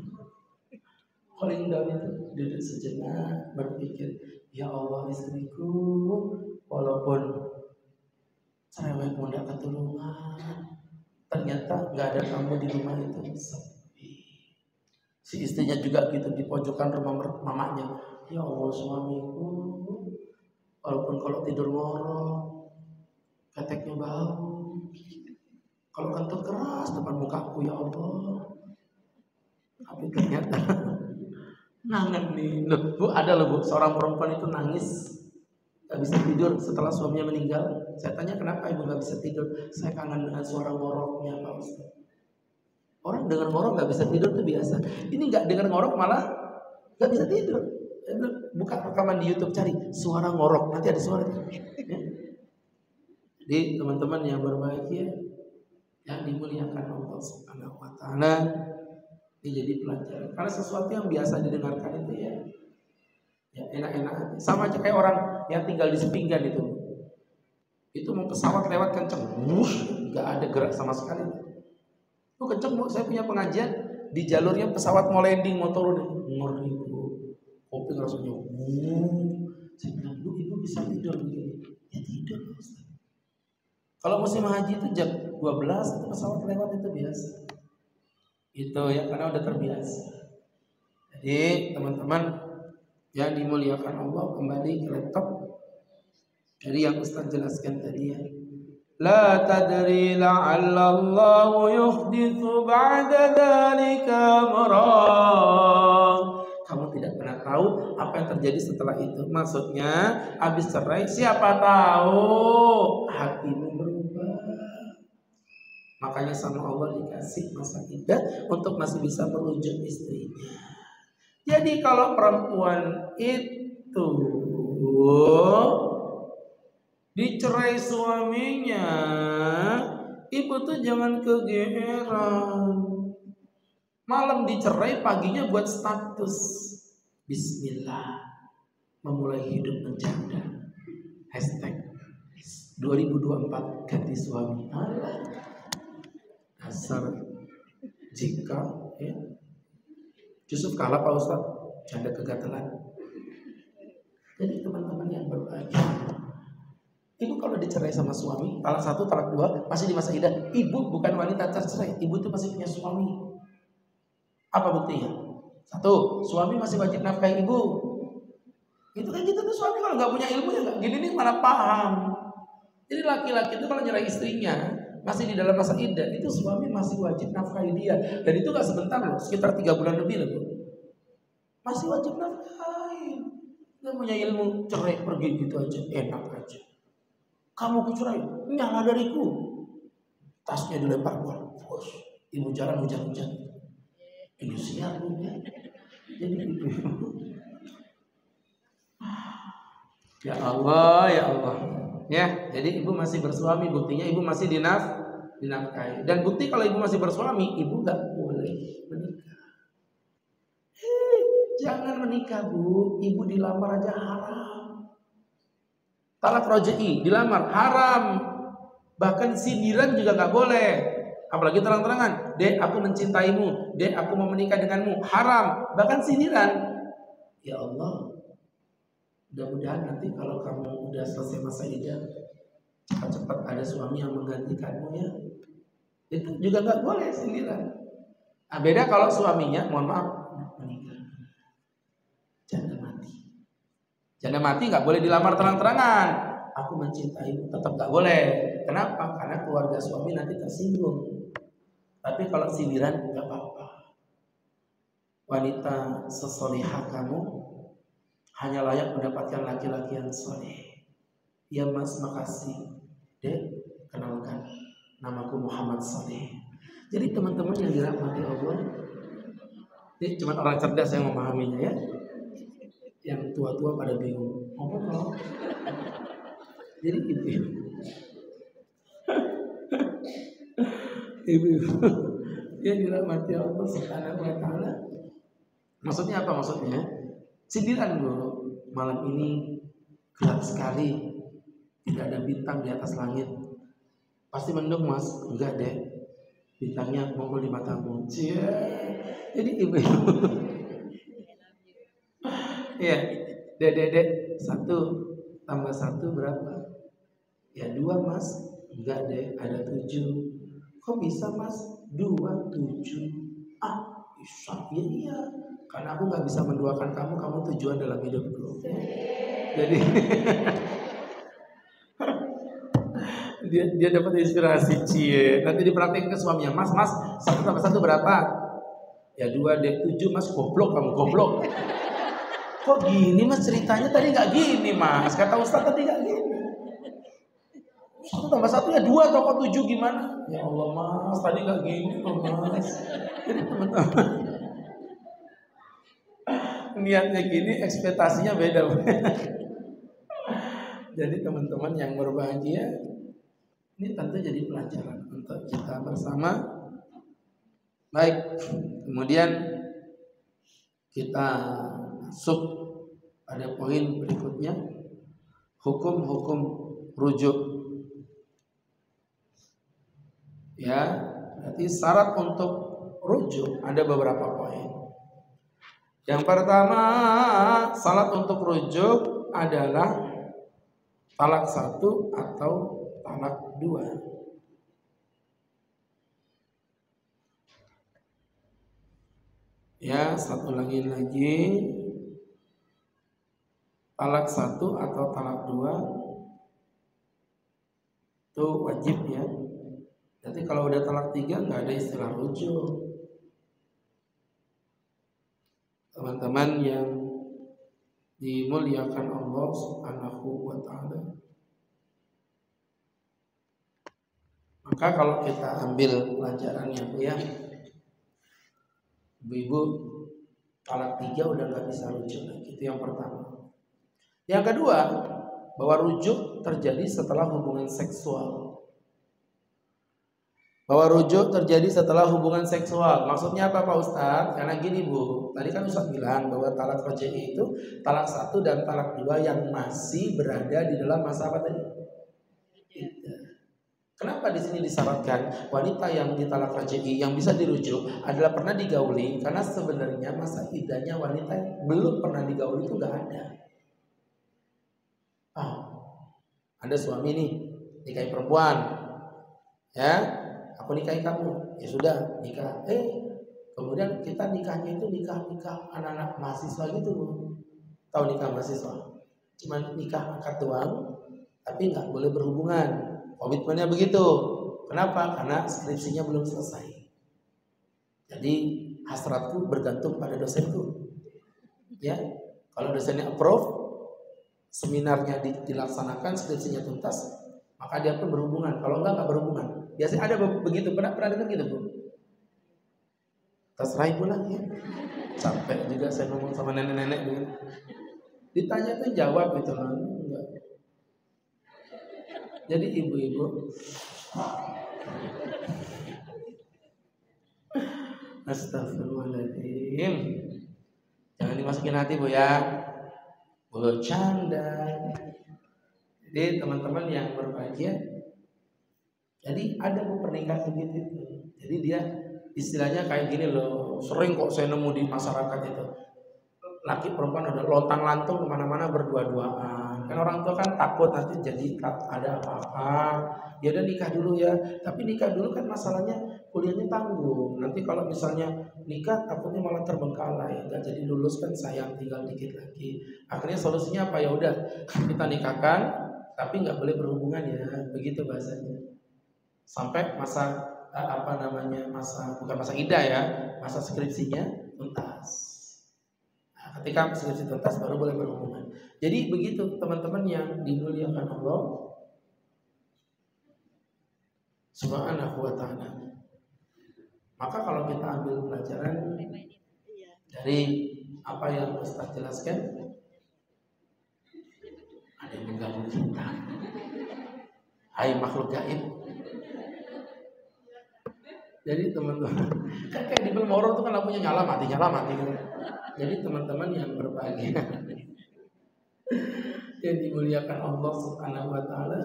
Calling down itu duduk sejenak, berpikir, ya Allah istriku, walaupun cerewet muda ketulungan, ternyata nggak ada kamu di rumah itu, sepi. Si istrinya juga gitu di pojokan rumah mamanya. Ya Allah suamiku, walaupun kalau tidur ngorok, keteknya bau, kalau kentut keras depan mukaku, ya Allah. Tapi ternyata nangenin. Bu, ada loh Bu, seorang perempuan itu nangis, gak bisa tidur setelah suaminya meninggal. Saya tanya kenapa ibu gak bisa tidur? Saya kangen dengan suara ngoroknya Pak Ustaz. Orang dengar ngorok gak bisa tidur itu biasa. Ini gak dengar ngorok malah gak bisa tidur. Buka rekaman di YouTube, cari suara ngorok, nanti ada suara. Ya. Jadi teman-teman yang berbahagia, yang dimuliakan Allah Subhanahu wa taala, ini jadi pelajaran. Karena sesuatu yang biasa didengarkan itu ya Ya enak-enak. Sama aja kayak orang yang tinggal di sepinggan itu. Itu mau pesawat lewat kenceng, nggak ada gerak sama sekali. Itu kenceng Bu, saya punya pengajian di jalurnya pesawat mau landing, mau turun, ngeri Bu. Kopi rasanya. Saya bilang, Bu, Ibu bisa tidur begini? Ya tidur Ustaz. Kalau musim haji itu jam 12 itu pesawat lewat itu biasa. Itu ya karena udah terbiasa. Jadi teman-teman yang dimuliakan Allah, kembali ke laptop. Jadi yang Ustaz jelaskan tadi ya. La tadri la'alla Allah yuhdithu ba'da dhalika amran. Kamu tidak pernah tahu apa yang terjadi setelah itu. Maksudnya habis cerai siapa tahu hatimu berubah. Makanya sama Allah dikasih masa iddah untuk masih bisa merujuk istrinya. Jadi kalau perempuan itu dicerai suaminya, ibu tuh jangan kegeeran. Malam dicerai, paginya buat status Bismillah, memulai hidup menjanda. Hashtag 2024 ganti suami. Asar jika ya. Yusuf kalah Pak Ustaz, janda kegatelan. Jadi teman-teman yang berbahagia, ibu kalau dicerai sama suami, talak 1, talak 2, masih di masa iddah, ibu bukan wanita tercerai, ibu itu masih punya suami. Apa buktinya? 1, suami masih wajib nafkahi ibu. Itu kan gitu tuh, suami kalau nggak punya ilmu ya nggak gini nih mana paham. Jadi laki-laki itu kalau nyerah istrinya masih di dalam masa iddah, itu suami masih wajib nafkahi dia. Dan itu nggak sebentar loh, sekitar 3 bulan lebih loh. Masih wajib nafkahi. Dia punya ilmu, cerai pergi gitu aja, enak aja. Kamu kucerai, nyala dariku. Tasnya dilempar keluar, bos. Ibu jalan hujan-hujan. Ini sial ya. Jadi itu. Ya Allah, ya Allah. Ya, jadi ibu masih bersuami, buktinya ibu masih dinafkahi. Dan bukti kalau ibu masih bersuami, ibu nggak boleh menikah. Jangan menikah Bu, ibu dilamar aja haram. Talak roj'i, dilamar haram. Bahkan sindiran juga nggak boleh. Apalagi terang-terangan, Dek aku mencintaimu, Dek aku mau menikah denganmu, haram. Bahkan sindiran. Ya Allah, mudah-mudahan nanti kalau kamu udah selesai masa iddah, cepat-cepat ada suami yang menggantikanmu ya. Itu juga nggak boleh sindiran. Nah, beda kalau suaminya, mohon maaf, menikah. Janda mati. Janda mati nggak boleh dilamar terang-terangan. Aku mencintaimu, tetap nggak boleh. Kenapa? Karena keluarga suami nanti tersinggung. Tapi kalau sindiran nggak apa-apa. Wanita sesolihah kamu hanya layak mendapatkan laki-laki yang soleh. Ya Mas, makasih. Dek, kenalkan, namaku Muhammad Soleh. Jadi teman-teman yang dirahmati Allah, ini cuma orang cerdas yang memahaminya ya. Yang tua-tua pada bingung. Ngomong. Jadi ibu yang dirahmati Allah Subhanahu wa taala. Maksudnya apa maksudnya? Sindiran dulu, malam ini gelap sekali, tidak ada bintang di atas langit. Pasti mendung Mas? Enggak deh, bintangnya ngumpul di matamu. Jadi ibu ya, dek 1 tambah 1 berapa? Ya 2 Mas. Enggak deh, ada 7. Kok bisa Mas? 2, 7. Bisa, iya. Karena aku nggak bisa menduakan kamu tujuan dalam hidupku. Jadi dia dapat inspirasi cie. Nanti dipraktikkan ke suaminya, Mas, 1 tambah 1 berapa? Ya 2 dek 7 Mas, goblok kamu, goblok. Kok gini Mas ceritanya, tadi nggak gini Mas, kata Ustaz tadi nggak gini. 1 tambah 1 ya 2 atau kok 7 gimana? Ya Allah Mas, tadi nggak gini loh Mas. Jadi teman-teman, niatnya gini, ekspektasinya beda. Jadi teman-teman yang berbahagia, ini tentu jadi pelajaran untuk kita bersama. Baik, kemudian kita masuk ada poin berikutnya, hukum-hukum rujuk. Ya, berarti syarat untuk rujuk ada beberapa poin. Yang pertama, syarat untuk rujuk adalah talak 1 atau talak 2. Ya, satu lagi, talak 1 atau talak 2 itu wajib ya. Jadi kalau udah talak 3 nggak ada istilah rujuk. Teman-teman yang dimuliakan Allah Subhanahu wa ta'ala, maka kalau kita ambil pelajarannya Bu ya, ibu-ibu, talak 3 udah nggak bisa rujuk lagi. Itu yang pertama. Yang kedua, bahwa rujuk terjadi setelah hubungan seksual. Bahwa rujuk terjadi setelah hubungan seksual. Maksudnya apa Pak Ustadz? Karena gini Bu, tadi kan Ustadz bilang bahwa talak raj'i itu talak 1 dan talak 2 yang masih berada di dalam masa apa tadi? Kenapa di sini disyaratkan wanita yang ditalak raj'i yang bisa dirujuk adalah pernah digauli? Karena sebenarnya masa iddahnya wanita yang belum pernah digauli itu nggak ada. Ada suami nih nikahi perempuan, ya, aku nikahi kamu, ya sudah nikah. Kemudian kita nikahnya itu nikah anak-anak mahasiswa gitu Bu. Tahu nikah mahasiswa? Cuman nikah akad doang, tapi nggak boleh berhubungan. Komitmennya begitu. Kenapa? Karena skripsinya belum selesai. Jadi hasratku bergantung pada dosenku. Ya, kalau dosennya approve, seminarnya dilaksanakan, skripsinya tuntas, maka dia pun berhubungan. Kalau enggak berhubungan. Biasanya ada begitu. Pernah dengar gitu Bu? Terserah ibu lah ya. Sampai juga saya ngomong sama nenek-nenek begini. Ditanya tuh jawab gitu loh. Enggak. Jadi ibu-ibu, astagfirullahaladzim, jangan dimasukin hati Bu ya, bercanda. Jadi teman-teman yang berbahagia, jadi ada Bu pernikahan begitu. Jadi dia istilahnya kayak gini loh, sering kok saya nemu di masyarakat itu, laki perempuan ada lontang lantung kemana-mana berdua-duaan. Kan orang tua kan takut nanti jadi ada apa-apa. Ya udah nikah dulu ya. Tapi nikah dulu kan masalahnya kuliahnya tanggung. Nanti kalau misalnya nikah takutnya malah terbengkalai, nggak jadi lulus kan sayang, tinggal dikit lagi. Akhirnya solusinya apa? Ya udah kita nikahkan, tapi nggak boleh berhubungan ya. Begitu bahasanya. Sampai masa bukan masa iddah ya, masa skripsinya tuntas. Ketika skripsi tuntas baru boleh berhubungan. Jadi begitu teman-teman yang dimuliakan Allah Subhanahu wa ta'ala. Maka kalau kita ambil pelajaran dari apa yang Ustaz jelaskan, ada yang mengganggu kita. Hai makhluk gaib. Jadi teman-teman, kan kayak di film horor tuh kan lampunya nyala mati gitu. Jadi teman-teman yang berbahagia, yang dimuliakan Allah Subhanahu wa ta'ala.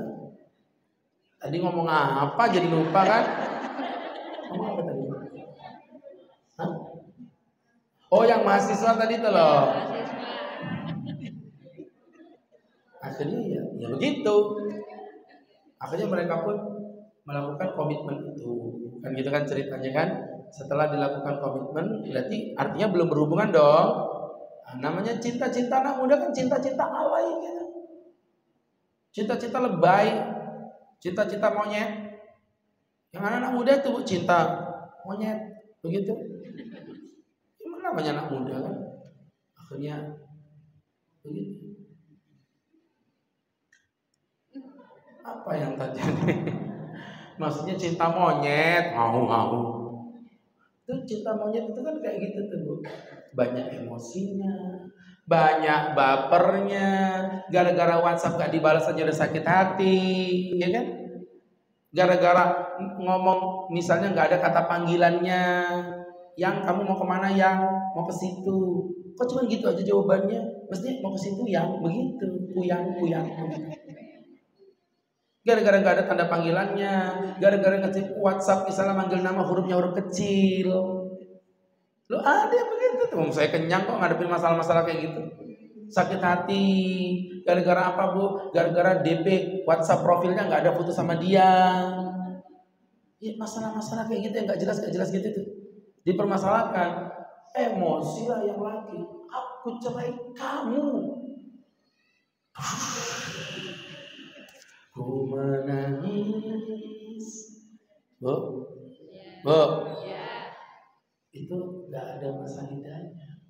Tadi ngomong apa jadi lupa kan? Ngomong apa tadi? Hah? Oh, yang mahasiswa tadi tuh loh. Akhirnya ya begitu. Akhirnya mereka pun melakukan komitmen itu. Kan gitu kan ceritanya kan? Setelah dilakukan komitmen, berarti artinya belum berhubungan dong. Namanya cinta-cinta anak muda kan cinta-cinta alay gitu. Cinta-cinta lebay, cinta-cinta monyet. Yang anak-anak muda itu cinta monyet, begitu. Gimana namanya anak muda kan? Akhirnya begitu. Apa yang terjadi? Maksudnya cinta monyet, mau. Itu cinta monyet itu kan kayak gitu tuh Bu. Banyak emosinya, banyak bapernya, gara-gara WhatsApp gak dibalas aja udah sakit hati, ya kan? Gara-gara ngomong misalnya gak ada kata panggilannya, yang kamu mau kemana, yang mau ke situ, Kok cuma gitu aja jawabannya? Mesti mau ke situ yang begitu, puyang. Gara-gara gak ada tanda panggilannya, gara-gara ngetik WhatsApp misalnya manggil nama hurufnya huruf kecil. Lo ada yang begitu tuh, saya kenyang kok ngadepin masalah-masalah kayak gitu. Sakit hati, gara-gara apa bu? Gara-gara DP WhatsApp profilnya nggak ada foto sama dia. Ya masalah-masalah kayak gitu yang nggak jelas gitu tuh dipermasalahkan. Emosi lah yang lagi. Aku cerai kamu. Ku menangis. Bu? Itu gak ada masa idahnya.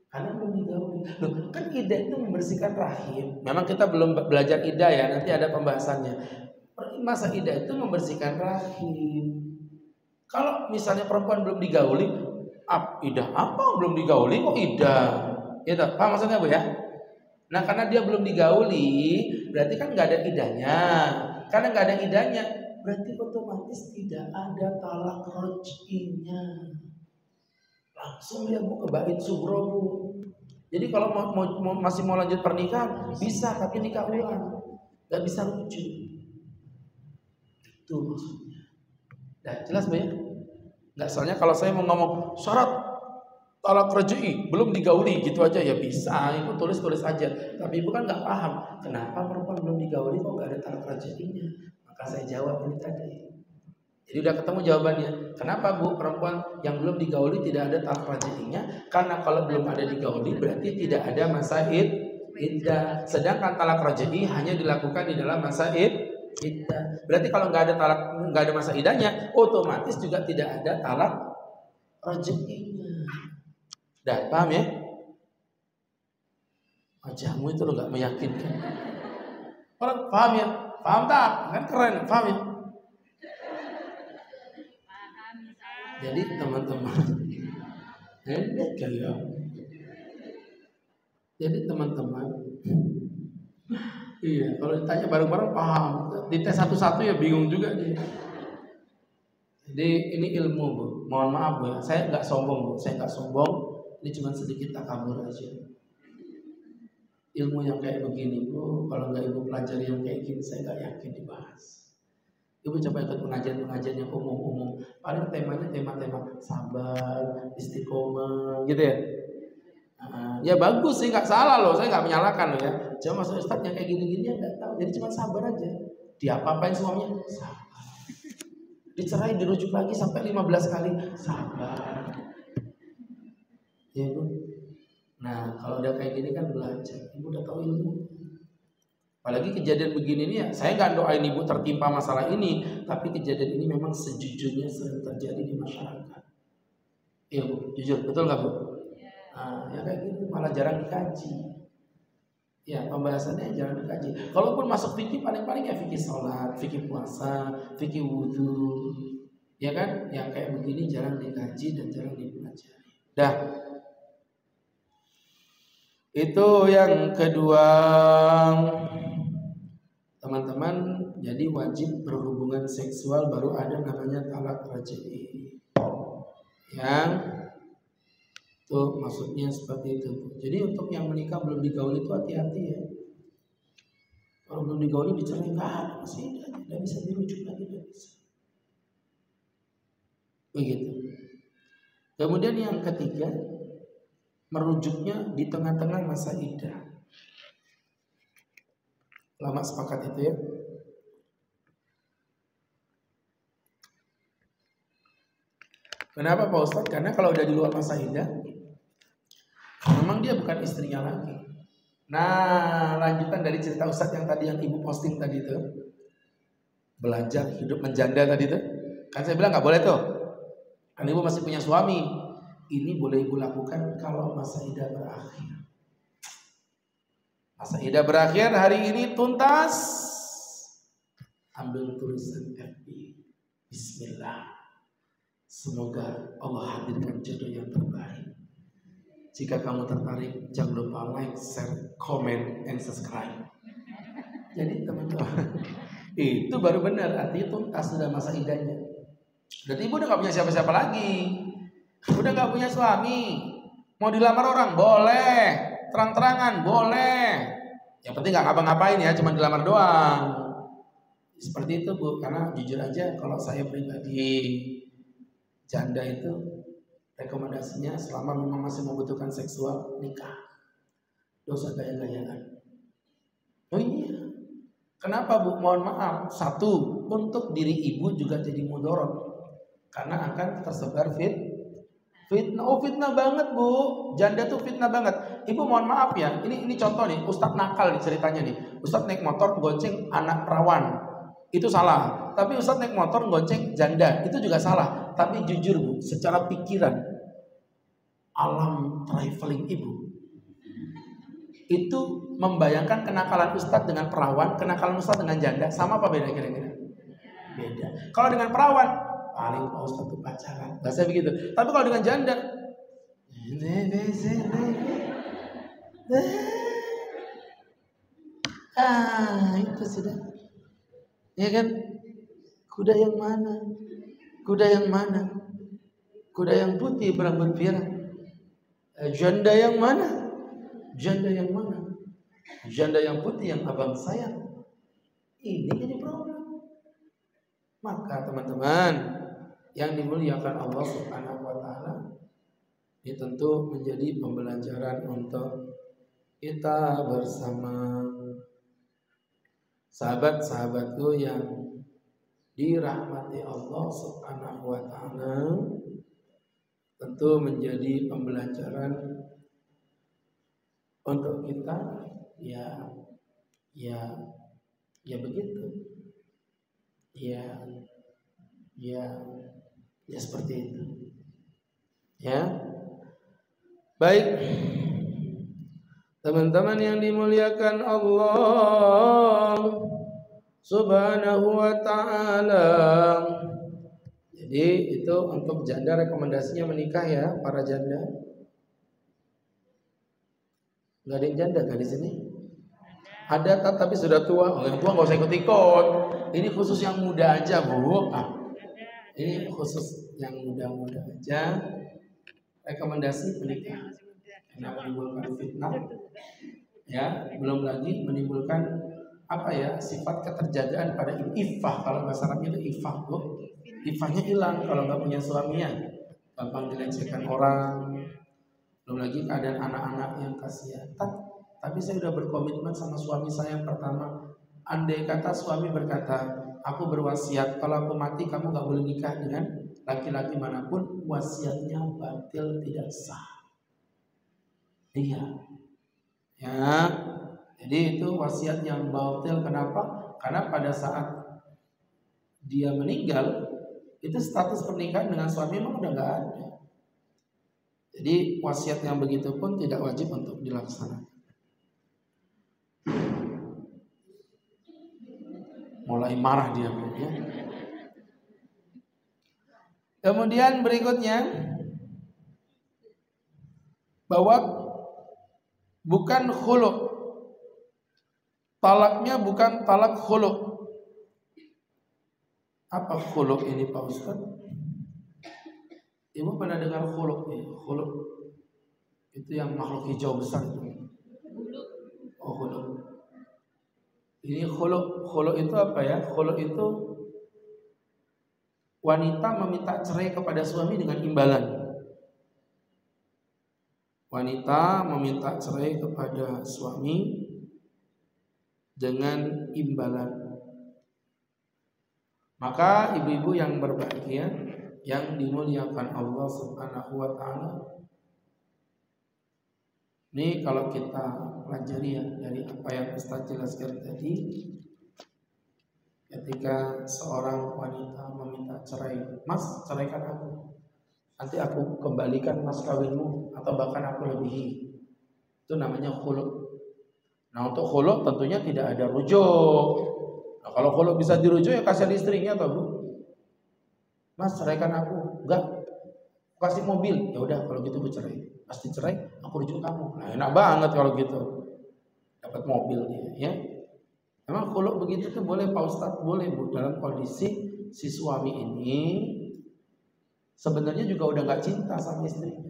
Karena belum digauli. Loh, kan idah itu membersihkan rahim. Memang kita belum belajar idah ya, nanti ada pembahasannya. Masa idah itu membersihkan rahim. Kalau misalnya perempuan belum digauli, idah apa belum digauli kok idah? Gitu, paham maksudnya Bu ya? Nah karena dia belum digauli, berarti kan nggak ada idahnya. Karena nggak ada idahnya, berarti otomatis tidak ada talak roj'inya. Langsung dia Bu ke bait sughra Bu. Jadi kalau masih mau lanjut pernikahan bisa, tapi nikah ulang, nggak bisa rujuk. Itu maksudnya. Nah jelas Bu ya? Nggak, soalnya kalau saya mau ngomong syarat talak raj'i belum digauli gitu aja ya bisa, ibu tulis aja. Tapi ibu kan nggak paham kenapa perempuan belum digauli kok nggak ada talak raj'inya. Maka saya jawab ini tadi. Jadi udah ketemu jawabannya. Kenapa Bu perempuan yang belum digauli tidak ada talak raj'inya? Karena kalau belum ada digauli berarti tidak ada masa iddah. Sedangkan talak raj'i hanya dilakukan di dalam masa iddah. Berarti kalau nggak ada masa iddahnya, otomatis juga tidak ada talak raj'inya. Dah, paham ya? Wajahmu itu lo gak meyakinkan. Orang paham ya? Paham tak? Kan keren, paham ya? Jadi teman-teman, jadi teman-teman, iya, kalau ditanya bareng-bareng paham. Dites satu-satu ya bingung juga dia. Jadi ini ilmu Bu. Mohon maaf Bu, saya nggak sombong Bu, saya nggak sombong. Ini cuma sedikit takabur aja. Ilmu yang kayak begini Bu, kalau nggak ibu pelajari yang kayak gini, saya nggak yakin dibahas. Ibu coba ikut pengajian yang umum-umum. Paling temanya tema-tema sabar, istiqomah, gitu ya. Ya bagus sih, nggak salah loh, saya nggak menyalahkan loh ya. Cuma maksud Ustadz yang kayak gini-gini ya nggak tahu. Jadi cuma sabar aja. Diapa-apain suaminya, sabar. Dicerai, dirujuk lagi sampai 15 kali, sabar. Ya Bu. Nah kalau udah kayak gini kan belajar, ibu udah tahu ilmu. Apalagi kejadian begini nih ya, saya nggak doain ibu tertimpa masalah ini, tapi kejadian ini memang sejujurnya sering terjadi di masyarakat. Iya Bu, jujur, betul nggak Bu? Nah, ya kayak gitu malah jarang dikaji. Ya pembahasannya jarang dikaji. Kalaupun masuk fikih paling-paling ya fikih sholat, fikih puasa, fikih wudhu, ya kan? Yang kayak begini jarang dikaji dan jarang dipelajari. Dah. Itu yang kedua, teman-teman. Jadi wajib berhubungan seksual baru ada namanya talak raj'i. Yang tuh maksudnya seperti itu. Jadi untuk yang menikah belum digauli itu hati-hati ya. Kalau belum digauli diceraikan masih tidak bisa dirujuk lagi, tidak bisa. Begitu. Kemudian yang ketiga, merujuknya di tengah-tengah masa iddah. Lama sepakat itu ya. Kenapa Pak Ustadz? Karena kalau udah di luar masa iddah, memang dia bukan istrinya lagi. Nah, lanjutan dari cerita Ustadz yang tadi yang ibu posting tadi itu, belajar hidup menjanda tadi itu, kan saya bilang nggak boleh tuh. Kan ibu masih punya suami. Ini boleh ibu lakukan kalau masa iddah berakhir. Masa iddah berakhir hari ini tuntas. Ambil tulisan FB. Bismillah. Semoga Allah hadirkan jodoh yang terbaik. Jika kamu tertarik, jangan lupa like, share, comment, and subscribe. Jadi teman-teman, itu baru benar, artinya tuntas sudah masa iddahnya. Berarti ibu udah gak punya siapa-siapa lagi. Udah gak punya suami. Mau dilamar orang boleh, terang-terangan boleh. Yang penting nggak ngapa-ngapain ya, cuma dilamar doang. Seperti itu Bu, karena jujur aja kalau saya pribadi janda itu rekomendasinya selama memang masih membutuhkan seksual, nikah. Dosa gaya-gayaan. Oh iya. Kenapa Bu? Mohon maaf. Satu, untuk diri ibu juga jadi mudorot. Karena akan tersebar fitnah. Oh fitnah banget Bu. Janda tuh fitnah banget. Ibu mohon maaf ya. Ini contoh nih. Ustadz nakal nih ceritanya nih. Ustadz naik motor gonceng anak perawan. Itu salah. Tapi Ustadz naik motor gonceng janda. Itu juga salah. Tapi jujur Bu, secara pikiran alam traveling ibu itu membayangkan kenakalan Ustadz dengan perawan, kenakalan Ustadz dengan janda sama apa beda kira-kira? Beda. Kalau dengan perawan paling Pak Ustadz tuh pacaran, bahasa begitu. Tapi kalau dengan janda, itu sudah, ya kan? Kuda yang mana? Kuda yang mana? Kuda yang putih berambut pirang. Janda yang mana? Janda yang mana? Janda yang putih yang abang sayang. Ini jadi problem. Maka teman-teman yang dimuliakan Allah Subhanahu wa taala, ini tentu menjadi pembelajaran untuk kita bersama. Sahabat-sahabatku yang dirahmati Allah Subhanahu wa taala, tentu menjadi pembelajaran untuk kita ya begitu. Ya seperti itu. Ya. Baik. Teman-teman yang dimuliakan Allah Subhanahu wa taala. Jadi itu untuk janda rekomendasinya menikah ya, para janda. Enggak ada yang janda kan di sini? Ada tapi sudah tua. Oh, yang tua enggak usah ikut-ikut. Ini khusus yang muda aja, Bu. Ini khusus yang muda-muda aja. Rekomendasi menikah. Karena menimbulkan fitnah. Ya, belum lagi menimbulkan sifat keterjagaan pada iffah. Kalau bahasa Arabnya itu iffah, Bu. Iffahnya hilang kalau nggak punya suaminya, gampang dilecehkan orang. Belum lagi keadaan anak-anak yang kasihan. Tapi saya sudah berkomitmen sama suami saya yang pertama. Andai kata suami berkata, aku berwasiat kalau aku mati kamu nggak boleh nikah dengan laki-laki manapun, wasiatnya batil, tidak sah. Iya. Ya. Jadi itu wasiat yang batil. Kenapa? Karena pada saat dia meninggal, itu status pernikahan dengan suami memang udah nggak ada. Jadi wasiat yang begitu pun tidak wajib untuk dilaksanakan. Mulai marah dia, ya. Kemudian berikutnya bahwa bukan khulu'. Talaknya bukan talak khulu'. Apa khulu' ini Pak Ustaz? Ibu pernah dengar khulu' ya? Khulu' itu yang makhluk hijau besar itu. Oh, khulu'. Ini khulu' itu apa ya? Khulu' itu wanita meminta cerai kepada suami dengan imbalan. Wanita meminta cerai kepada suami dengan imbalan. Maka ibu-ibu yang berbahagia, yang dimuliakan Allah Subhanahu wa taala, ini kalau kita pelajari ya dari apa yang Ustaz jelaskan tadi, ketika seorang wanita meminta cerai, Mas ceraikan aku, nanti aku kembalikan mas kawinmu atau bahkan aku lebihi, itu namanya khulu'. Nah untuk khulu' tentunya tidak ada rujuk. Nah kalau khulu' bisa dirujuk ya kasihan istrinya atau Bu. Mas ceraikan aku, enggak, kasih mobil, ya udah kalau gitu gue cerai. Pasti cerai, aku rujuk kamu. Nah enak banget kalau gitu, dapat mobil dia, ya. Memang khulu' begitu tuh boleh Pak Ustadz, boleh Bu, dalam kondisi si suami ini sebenarnya juga udah nggak cinta sama istrinya.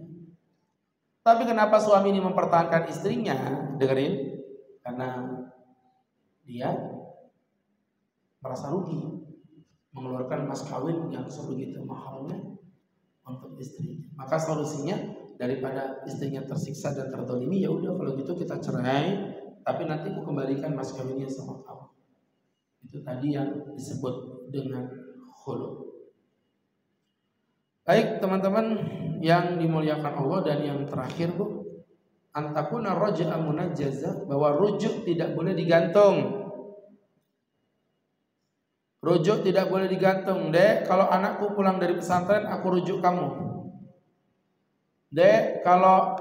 Tapi kenapa suami ini mempertahankan istrinya? Dengerin, karena dia merasa rugi mengeluarkan mas kawin yang sebegitu mahalnya untuk istrinya. Maka solusinya, daripada istrinya tersiksa dan terdolimi, ya udah kalau gitu kita cerai, tapi nanti aku kembalikan mas kawinnya sama kamu. Itu tadi yang disebut dengan khulu. Baik teman-teman yang dimuliakan Allah, dan yang terakhir Bu, antakuna raj'a munajjaza, bahwa rujuk tidak boleh digantung. Rujuk tidak boleh digantung. Dek, kalau anakku pulang dari pesantren, aku rujuk kamu. Dek, kalau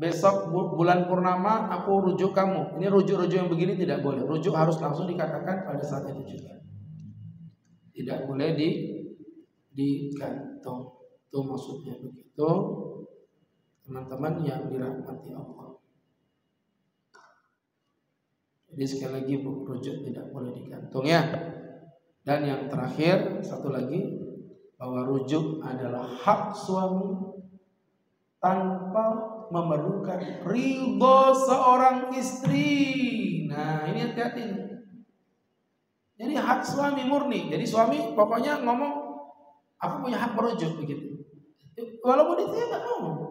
besok bulan purnama, aku rujuk kamu. Ini rujuk-rujuk yang begini tidak boleh. Rujuk harus langsung dikatakan pada saat itu juga. Tidak boleh digantung. Itu maksudnya begitu, teman-teman yang dirahmati Allah. Jadi sekali lagi Bu, rujuk tidak boleh digantung ya. Dan yang terakhir satu lagi, bahwa rujuk adalah hak suami tanpa memerlukan ridho seorang istri. Nah ini hati-hati. Jadi hak suami murni. Jadi suami pokoknya ngomong, aku punya hak merujuk begitu. Walaupun itu ya nggak mau.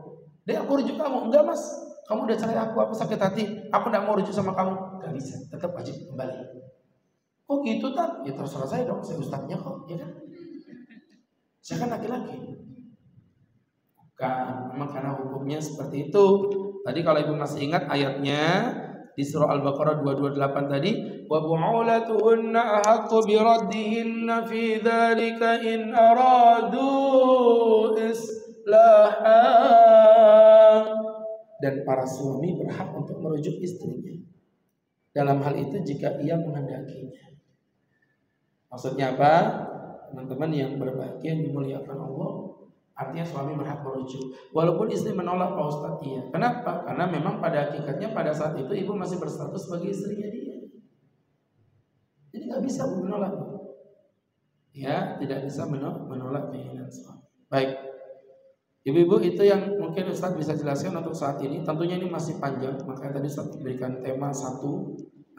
Dia aku rujuk kamu, enggak mas, kamu udah cerai aku sakit hati, aku nggak mau rujuk sama kamu. Gak bisa, tetap wajib kembali. Oh gitu tak? Ya terserah saya dong, saya ustadznya kok, ya kan? Saya kan laki-laki. Bukan, memang karena hukumnya seperti itu. Tadi kalau ibu masih ingat ayatnya di surah Al-Baqarah 228 tadi, wa bu'ulatuhunna ahaqqu bi raddihinna fi dzalika in aradu islahan. Dan para suami berhak untuk merujuk istrinya dalam hal itu jika ia menghendakinya. Maksudnya apa? Teman-teman yang berbahagia yang dimuliakan Allah, artinya suami berhak merujuk. Walaupun istri menolak Pak Ustadz, iya. Kenapa? Karena memang pada hakikatnya pada saat itu ibu masih berstatus sebagai istrinya dia. Jadi nggak bisa menolak. Ya, tidak bisa menolak keinginan suami. Baik. Ibu-ibu, itu yang mungkin Ustadz bisa jelaskan untuk saat ini. Tentunya ini masih panjang, makanya tadi Ustadz berikan tema 1.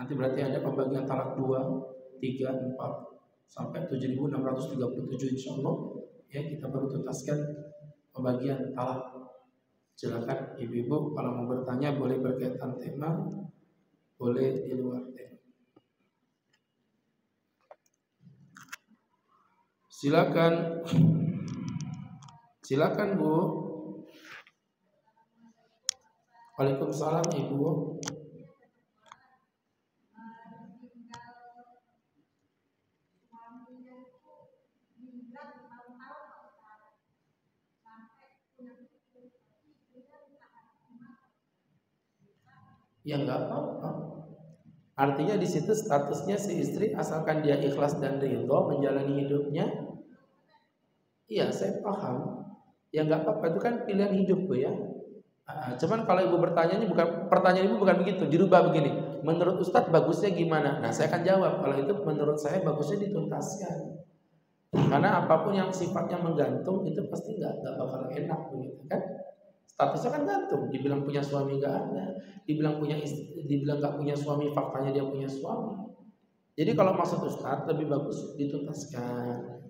Nanti berarti ada pembagian talak 2, 3, 4 sampai 7.637 insyaallah. Ya, kita baru tuntaskan pembagian talak. Silakan ibu-ibu kalau mau bertanya boleh berkaitan tema, boleh di luar tema. Silakan. Silakan Bu. Waalaikumsalam Ibu. Ya nggak apa-apa. Artinya di situ statusnya si istri asalkan dia ikhlas dan ridho menjalani hidupnya. Iya, saya paham. Ya nggak apa-apa, itu kan pilihan hidup Bu ya. Cuman kalau ibu bertanya ini bukan, pertanyaan ibu bukan begitu, dirubah begini. Menurut Ustadz bagusnya gimana? Nah saya akan jawab, kalau itu menurut saya bagusnya dituntaskan. Karena apapun yang sifatnya menggantung itu pasti nggak bakal enak begitu kan? Statusnya kan gantung. Dibilang punya suami nggak ada, dibilang punya istri, dibilang nggak punya suami, faktanya dia punya suami. Jadi kalau maksud Ustadz lebih bagus dituntaskan.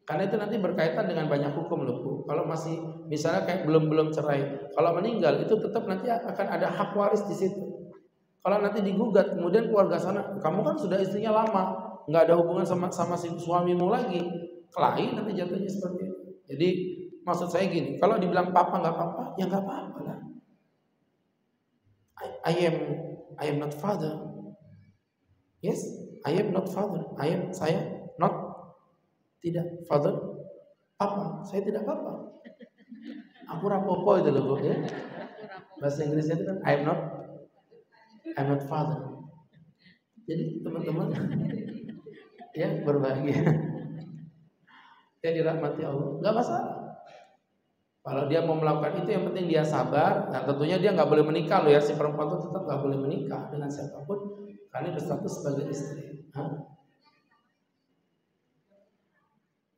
Karena itu nanti berkaitan dengan banyak hukum loh Bu. Kalau masih misalnya kayak belum cerai, kalau meninggal itu tetap nanti akan ada hak waris di situ. Kalau nanti digugat, kemudian keluarga sana, kamu kan sudah istrinya lama, nggak ada hubungan sama si suamimu lagi, kelahi nanti jatuhnya seperti itu. Jadi maksud saya gini, kalau dibilang papa nggak apa-apa, ya nggak apa-apa lah. I am not father. Yes, I am not father. Saya not. Tidak, father, papa, saya tidak papa. Aku rapopo itu loh Bu ya. Bahasa Inggrisnya itu kan I'm not father. Jadi teman-teman ya berbahagia. Ya dirahmati Allah, nggak masalah. Kalau dia mau melakukan itu yang penting dia sabar. Dan tentunya dia nggak boleh menikah loh ya, si perempuan itu tetap nggak boleh menikah dengan siapapun karena berstatus sebagai istri.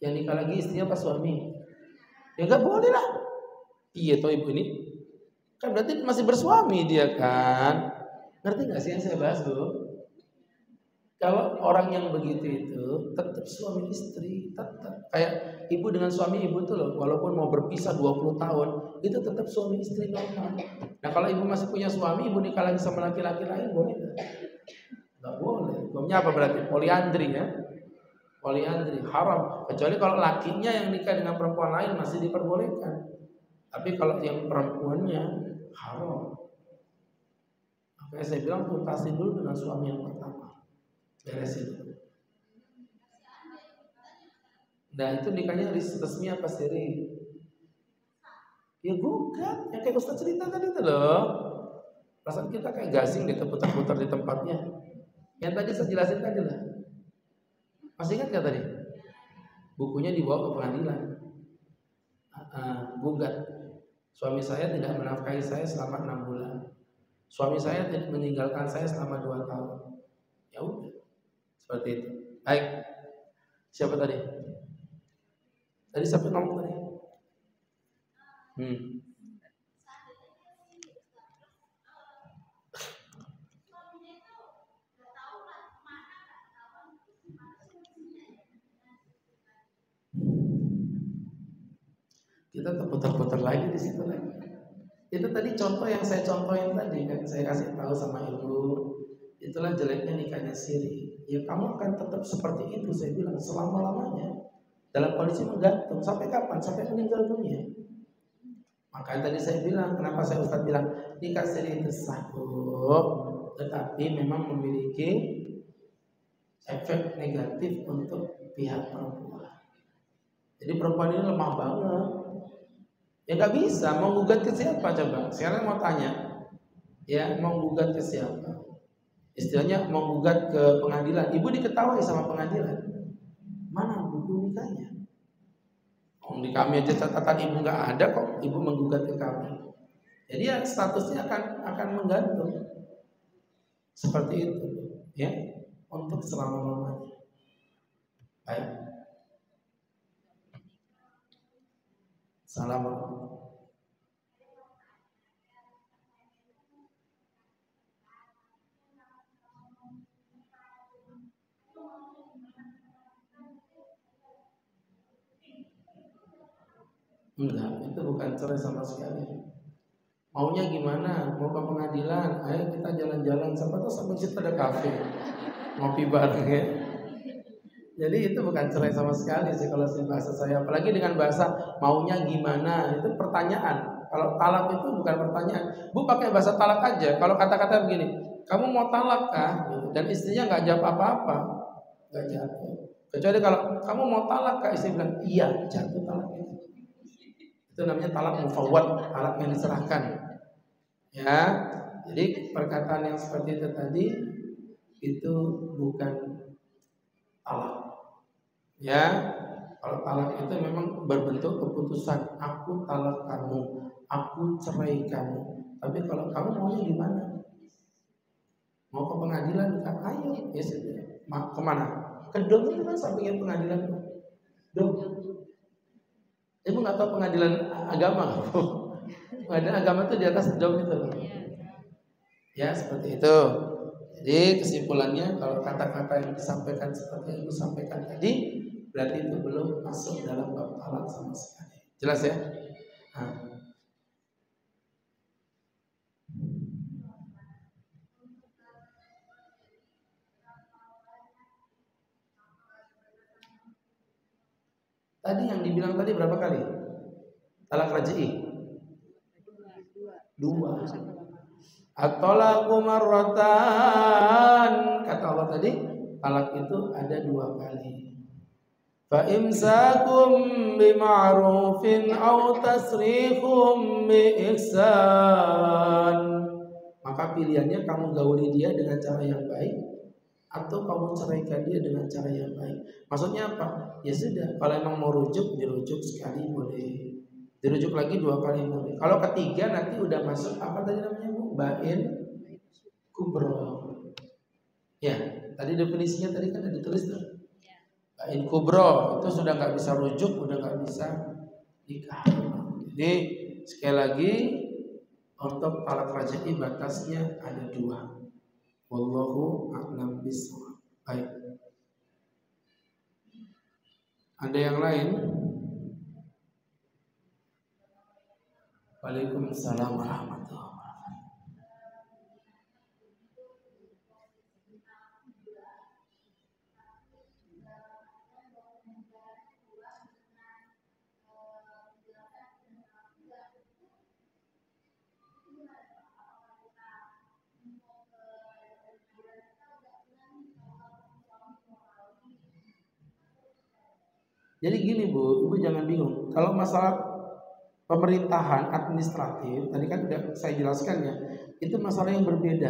Yang nikah lagi istrinya apa suami? Ya nggak boleh lah. Iya toh ibu ini. Kan berarti masih bersuami dia kan. Ngerti nggak sih yang saya bahas dulu? Kalau orang yang begitu itu tetap suami istri, tetap kayak ibu dengan suami ibu tuh loh, walaupun mau berpisah 20 tahun, itu tetap suami istri normal. Nah kalau ibu masih punya suami, ibu nikah lagi sama laki-laki lain boleh nggak? Nggak boleh. Hukumnya apa berarti? Poliandri ya. Poliandri haram. Kecuali kalau lakinya yang nikah dengan perempuan lain masih diperbolehkan. Tapi kalau yang perempuannya haram. Makanya saya bilang tuntasin dulu dengan suami yang pertama. Beresin. Nah itu nikahnya resmi apa siri? Ya bukan, yang kayak Ustaz cerita tadi itu loh. Perasaan kita kayak gasing gitu putar-putar di tempatnya. Yang tadi saya jelasin tadi lah. Masih ingat gak tadi? Bukunya dibawa ke pengadilan. Gugat. Suami saya tidak menafkahi saya selama 6 bulan. Suami saya meninggalkan saya selama 2 tahun. Ya udah. Seperti itu. Baik. Siapa tadi? Tadi siapa ngomong tadi? Kita terputar-putar lagi di situ lagi. Itu tadi contoh yang saya contohin tadi kan, saya kasih tahu sama ibu. Itulah jeleknya nikahnya siri. Ya kamu akan tetap seperti itu, saya bilang selama-lamanya dalam kondisi menggantung. Sampai kapan? Sampai meninggal dunia. Makanya tadi saya bilang, kenapa saya Ustaz bilang nikah siri itu sah, tetapi memang memiliki efek negatif untuk pihak perempuan. Jadi perempuan ini lemah banget. Ya nggak bisa, mau gugat ke siapa coba? Sekarang mau tanya, ya mau gugat ke siapa? Istilahnya mau gugat ke pengadilan. Ibu diketahui sama pengadilan. Mana buku nikahnya? Di kami aja catatan ibu nggak ada kok. Ibu menggugat ke kami. Jadi ya statusnya akan menggantung. Seperti itu, ya, untuk selama-lamanya. Baik. Assalamualaikum. Enggak, itu bukan cerai sama sekali. Maunya gimana? Mau ke pengadilan? Ayo kita jalan-jalan. Siapa tahu sampai situ ada kafe, ngopi bareng ya. Jadi itu bukan cerai sama sekali sih kalau bahasa saya. Apalagi dengan bahasa maunya gimana, itu pertanyaan. Kalau talak itu bukan pertanyaan. Bu pakai bahasa talak aja. Kalau kata-kata begini, kamu mau talak kah? Dan istrinya nggak jawab apa-apa, nggak jatuh. Kecuali kalau kamu mau talak kah, istri bilang iya, jatuh talaknya. Itu namanya talak mufawwad, talak yang diserahkan. Ya, jadi perkataan yang seperti itu tadi itu bukan talak. Ya, kalau talak itu memang berbentuk keputusan, aku talak kamu, aku cerai kamu. Tapi kalau kamu maunya gimana? Mau ke pengadilan? Ayo, ya sudah. Kemana? Ke dom itu kan sampingnya pengadilan. Dom. Ibu nggak tahu pengadilan agama. Pengadilan agama itu di atas dom itu. Ya seperti itu. Jadi kesimpulannya kalau kata-kata yang disampaikan seperti yang ibu sampaikan tadi, berarti itu belum masuk dalam bab talak sama sekali. Jelas ya? Nah. Tadi yang dibilang tadi berapa kali? Talak raj'i? 2. At-talaqu marratan. Kata Allah tadi, talak itu ada 2 kali. Fa imsakum bima'rufin aw tasrihum bi ihsan. Maka pilihannya kamu gauli dia dengan cara yang baik atau kamu ceraikan dia dengan cara yang baik. Maksudnya apa? Ya sudah, kalau emang mau rujuk, dirujuk sekali boleh, dirujuk lagi 2 kali boleh. Kalau ketiga nanti udah masuk apa tadi namanya Bu? Bain kubro. Ya, tadi definisinya tadi kan ada ditulis tuh. Bain kubro itu sudah nggak bisa rujuk, udah nggak bisa nikah. Jadi sekali lagi Untuk talak raj'i batasnya ada 2. Wallahu a'lam bishawab. Baik. Ada yang lain? Waalaikumsalam warahmatullahi wabarakatuh. Jadi gini Bu, Ibu jangan bingung. Kalau masalah pemerintahan administratif, tadi kan sudah saya jelaskan ya, itu masalah yang berbeda.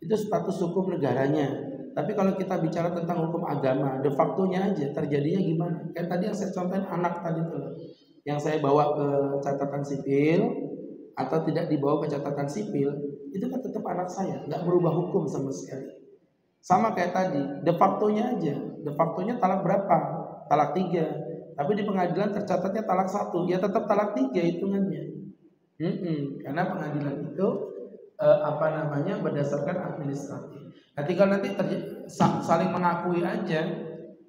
Itu status hukum negaranya. Tapi kalau kita bicara tentang hukum agama, de facto-nya aja terjadinya gimana? Kayak tadi yang saya contohin anak tadi tuh, yang saya bawa ke catatan sipil atau tidak dibawa ke catatan sipil, itu kan tetap anak saya, nggak berubah hukum sama sekali. Sama kayak tadi, de facto-nya aja, de facto-nya talak berapa? Talak 3, tapi di pengadilan tercatatnya talak 1, ya tetap talak 3 hitungannya. Karena pengadilan itu berdasarkan administratif. Ketika nanti saling mengakui aja,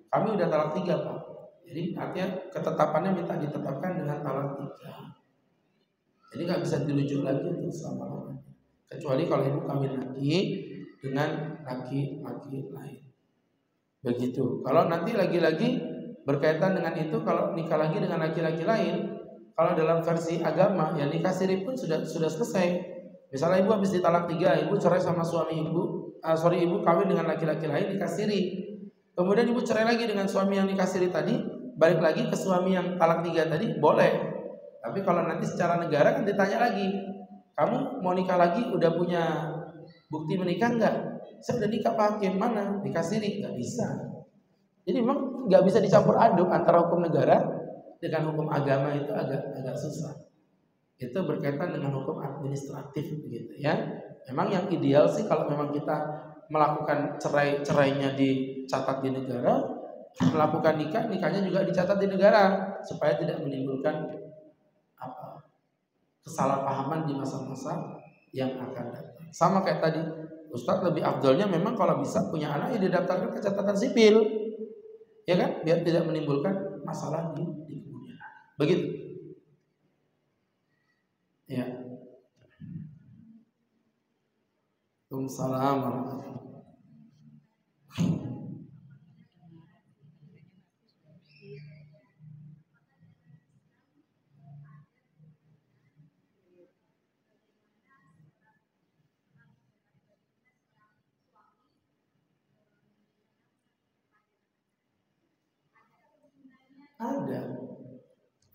kami udah talak 3 Pak. Jadi artinya ketetapannya minta ditetapkan dengan talak 3. Jadi nggak bisa dirujuk lagi untuk selama-lamanya, kecuali kalau ibu kawin lagi dengan laki-laki lain. Begitu. Kalau nanti lagi-lagi berkaitan dengan itu, kalau nikah lagi dengan laki-laki lain, kalau dalam versi agama ya nikah siri pun sudah selesai. Misalnya ibu habis ditalak 3, ibu cerai sama suami ibu, ibu kawin dengan laki-laki lain, nikah siri. Kemudian ibu cerai lagi dengan suami yang nikah siri tadi, balik lagi ke suami yang talak 3 tadi, boleh. Tapi kalau nanti secara negara kan ditanya lagi, kamu mau nikah lagi udah punya bukti menikah enggak? Saya udah nikah Pak Hakim, mana? Nikah siri, nggak bisa. Jadi memang nggak bisa dicampur aduk antara hukum negara dengan hukum agama, itu agak susah. Itu berkaitan dengan hukum administratif begitu ya. Memang yang ideal sih kalau memang kita melakukan cerainya dicatat di negara, melakukan nikahnya juga dicatat di negara supaya tidak menimbulkan kesalahpahaman di masa-masa yang akan datang. Sama kayak tadi, Ustadz lebih afdolnya memang kalau bisa punya anak ya didaftarkan ke catatan sipil. Ya kan, biar tidak menimbulkan masalah di kemudian hari. Begitu. Ya. Waalaikumsalam warahmatullahi wabarakatuh.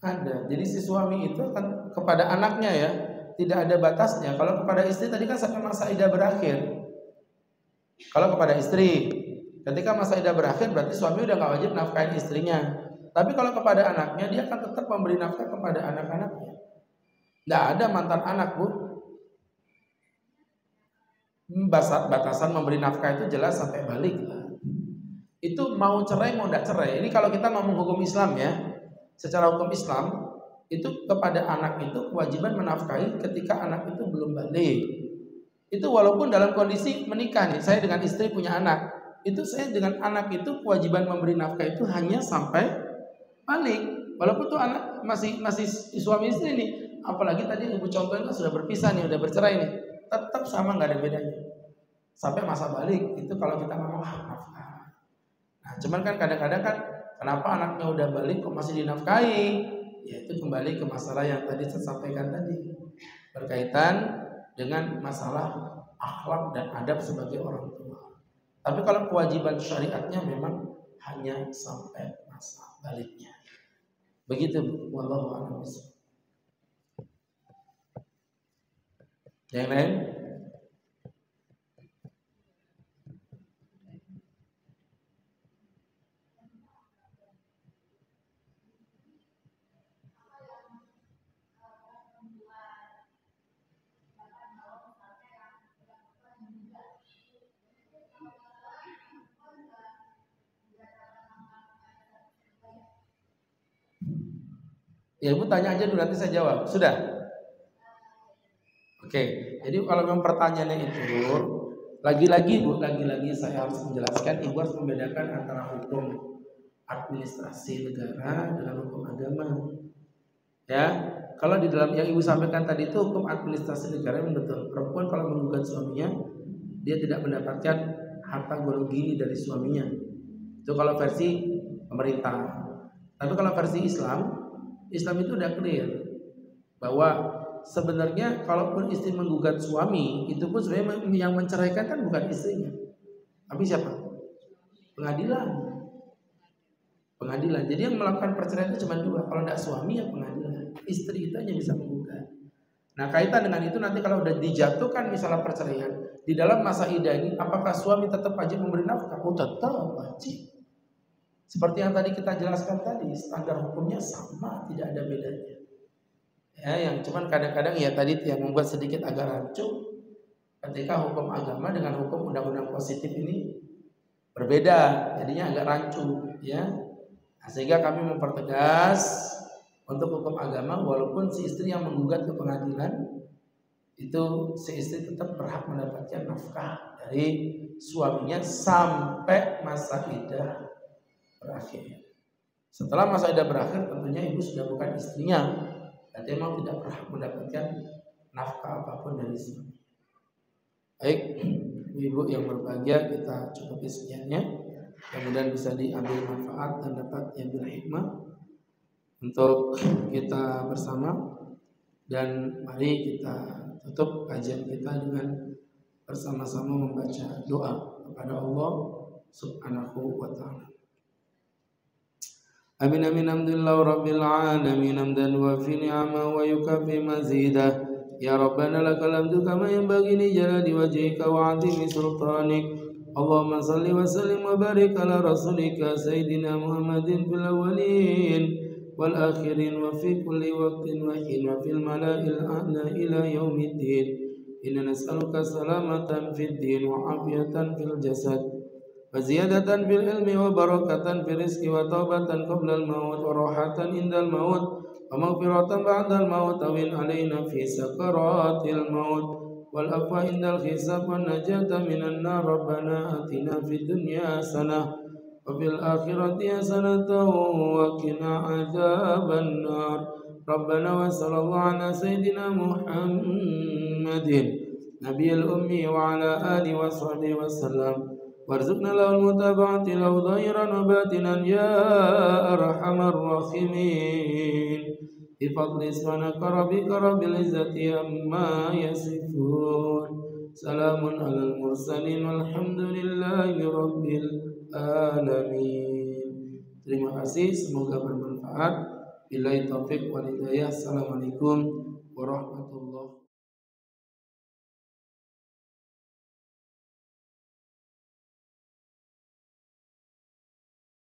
Ada. Jadi si suami itu kan kepada anaknya ya, tidak ada batasnya. Kalau kepada istri tadi kan sampai masa iddah berakhir. Kalau kepada istri, ketika masa iddah berakhir berarti suami udah nggak wajib nafkahin istrinya. Tapi kalau kepada anaknya, dia akan tetap memberi nafkah kepada anak-anaknya. Nggak ada mantan anak Bu. Batasan memberi nafkah itu jelas sampai balik. Itu mau cerai mau tidak cerai. Ini kalau kita ngomong hukum Islam ya. Secara hukum Islam itu kepada anak itu kewajiban menafkahi ketika anak itu belum balik. Itu walaupun dalam kondisi menikah nih, saya dengan istri punya anak, itu saya dengan anak itu kewajiban memberi nafkah itu hanya sampai balik. Walaupun tuh anak masih suami istri nih, apalagi tadi ibu contohnya sudah berpisah nih, udah bercerai nih, tetap sama, nggak ada bedanya. Sampai masa balik itu kalau kita ngomong nafkah. Nah, cuman kan kadang-kadang kan kenapa anaknya udah balik kok masih dinafkahi? Ya itu kembali ke masalah yang tadi saya sampaikan tadi, berkaitan dengan masalah akhlak dan adab sebagai orang tua. Tapi kalau kewajiban syariatnya memang hanya sampai masa baliknya. Begitu, wallahu a'lam. Yang lain? Ya ibu tanya aja dulu nanti saya jawab. Sudah? Oke, jadi kalau memang pertanyaannya itu lagi-lagi saya harus menjelaskan, Ibu harus membedakan antara hukum administrasi negara dengan hukum agama. Ya, kalau di dalam yang Ibu sampaikan tadi itu hukum administrasi negara yang betul. Perempuan kalau menggugat suaminya, dia tidak mendapatkan harta golongan gini dari suaminya. Itu kalau versi pemerintah. Tapi kalau versi Islam itu udah clear bahwa sebenarnya kalaupun istri menggugat suami, itu pun sebenarnya yang menceraikan kan bukan istrinya, tapi siapa? Pengadilan. Jadi yang melakukan perceraian itu cuma dua. Kalau tidak suami ya pengadilan. Istri itu hanya bisa menggugat. Nah, kaitan dengan itu nanti kalau udah dijatuhkan misalnya perceraian di dalam masa iddah ini, apakah suami tetap wajib memberi nafkah? Oh, tetap wajib. Seperti yang tadi kita jelaskan tadi, standar hukumnya sama, tidak ada bedanya. Ya, yang cuman kadang-kadang ya tadi yang membuat sedikit agak rancu ketika hukum agama dengan hukum undang-undang positif ini berbeda, jadinya agak rancu, ya. Nah, sehingga kami mempertegas untuk hukum agama, walaupun si istri yang menggugat ke pengadilan itu si istri tetap berhak mendapatkan nafkah dari suaminya sampai masa iddah berakhir. Setelah masa iddah berakhir, tentunya ibu sudah bukan istrinya, dan dia memang tidak berhak mendapatkan nafkah apapun dari suami. Baik, ibu yang berbahagia, kita cukupi sekiannya. Kemudian bisa diambil manfaat dan dapat diambil hikmah untuk kita bersama. Dan mari kita tutup kajian kita dengan bersama-sama membaca doa kepada Allah Subhanahu wa ta'ala. Amin amin hamdulillah rabbil alamin hamdan wa fi ni'ama wa yukafi mazidah. Ya Rabbana lakal hamdu kama yanbaghi li jalali wajhika wa 'azimi sultanik. Allahumma salli wa sallim wa barik ala rasulika sayyidina Muhammadin fil awwalin wal akhirin wa fi kulli waqtin wa hin wa fil mala'il a'la ila yaumiddin. Inna nas'aluka salamatan fid din wa afiyatan fil jasad wa ziyadatan fil ilmi wa barakatan fil rizqi wa taubatan qabla al maut wa rahatan indal maut wa maghfiratan ba'da al maut awin alaina fi sakaratil maut wal afwa indal hisab wan najata minan nar. Rabbana atina fid dunya hasanah wa fil akhirati hasanah wa qina adzaban nar. Rabbana wa sallallahu ala sayyidina Muhammadin nabiyil ummi wa ala alihi wa sahbihi wa sallam warzuqna lahul mutaba'ati lahu dhahiran wa batinan ya arhamar rahimin. Bifadli subhanaka rabbika rabbil izzati amma yasifun. Salamun alal mursalin walhamdulillahi rabbil alamin. Terima kasih, semoga bermanfaat. Billahi taufiq wal hidayah. Assalamualaikum warahmatullahi wabarakatuh.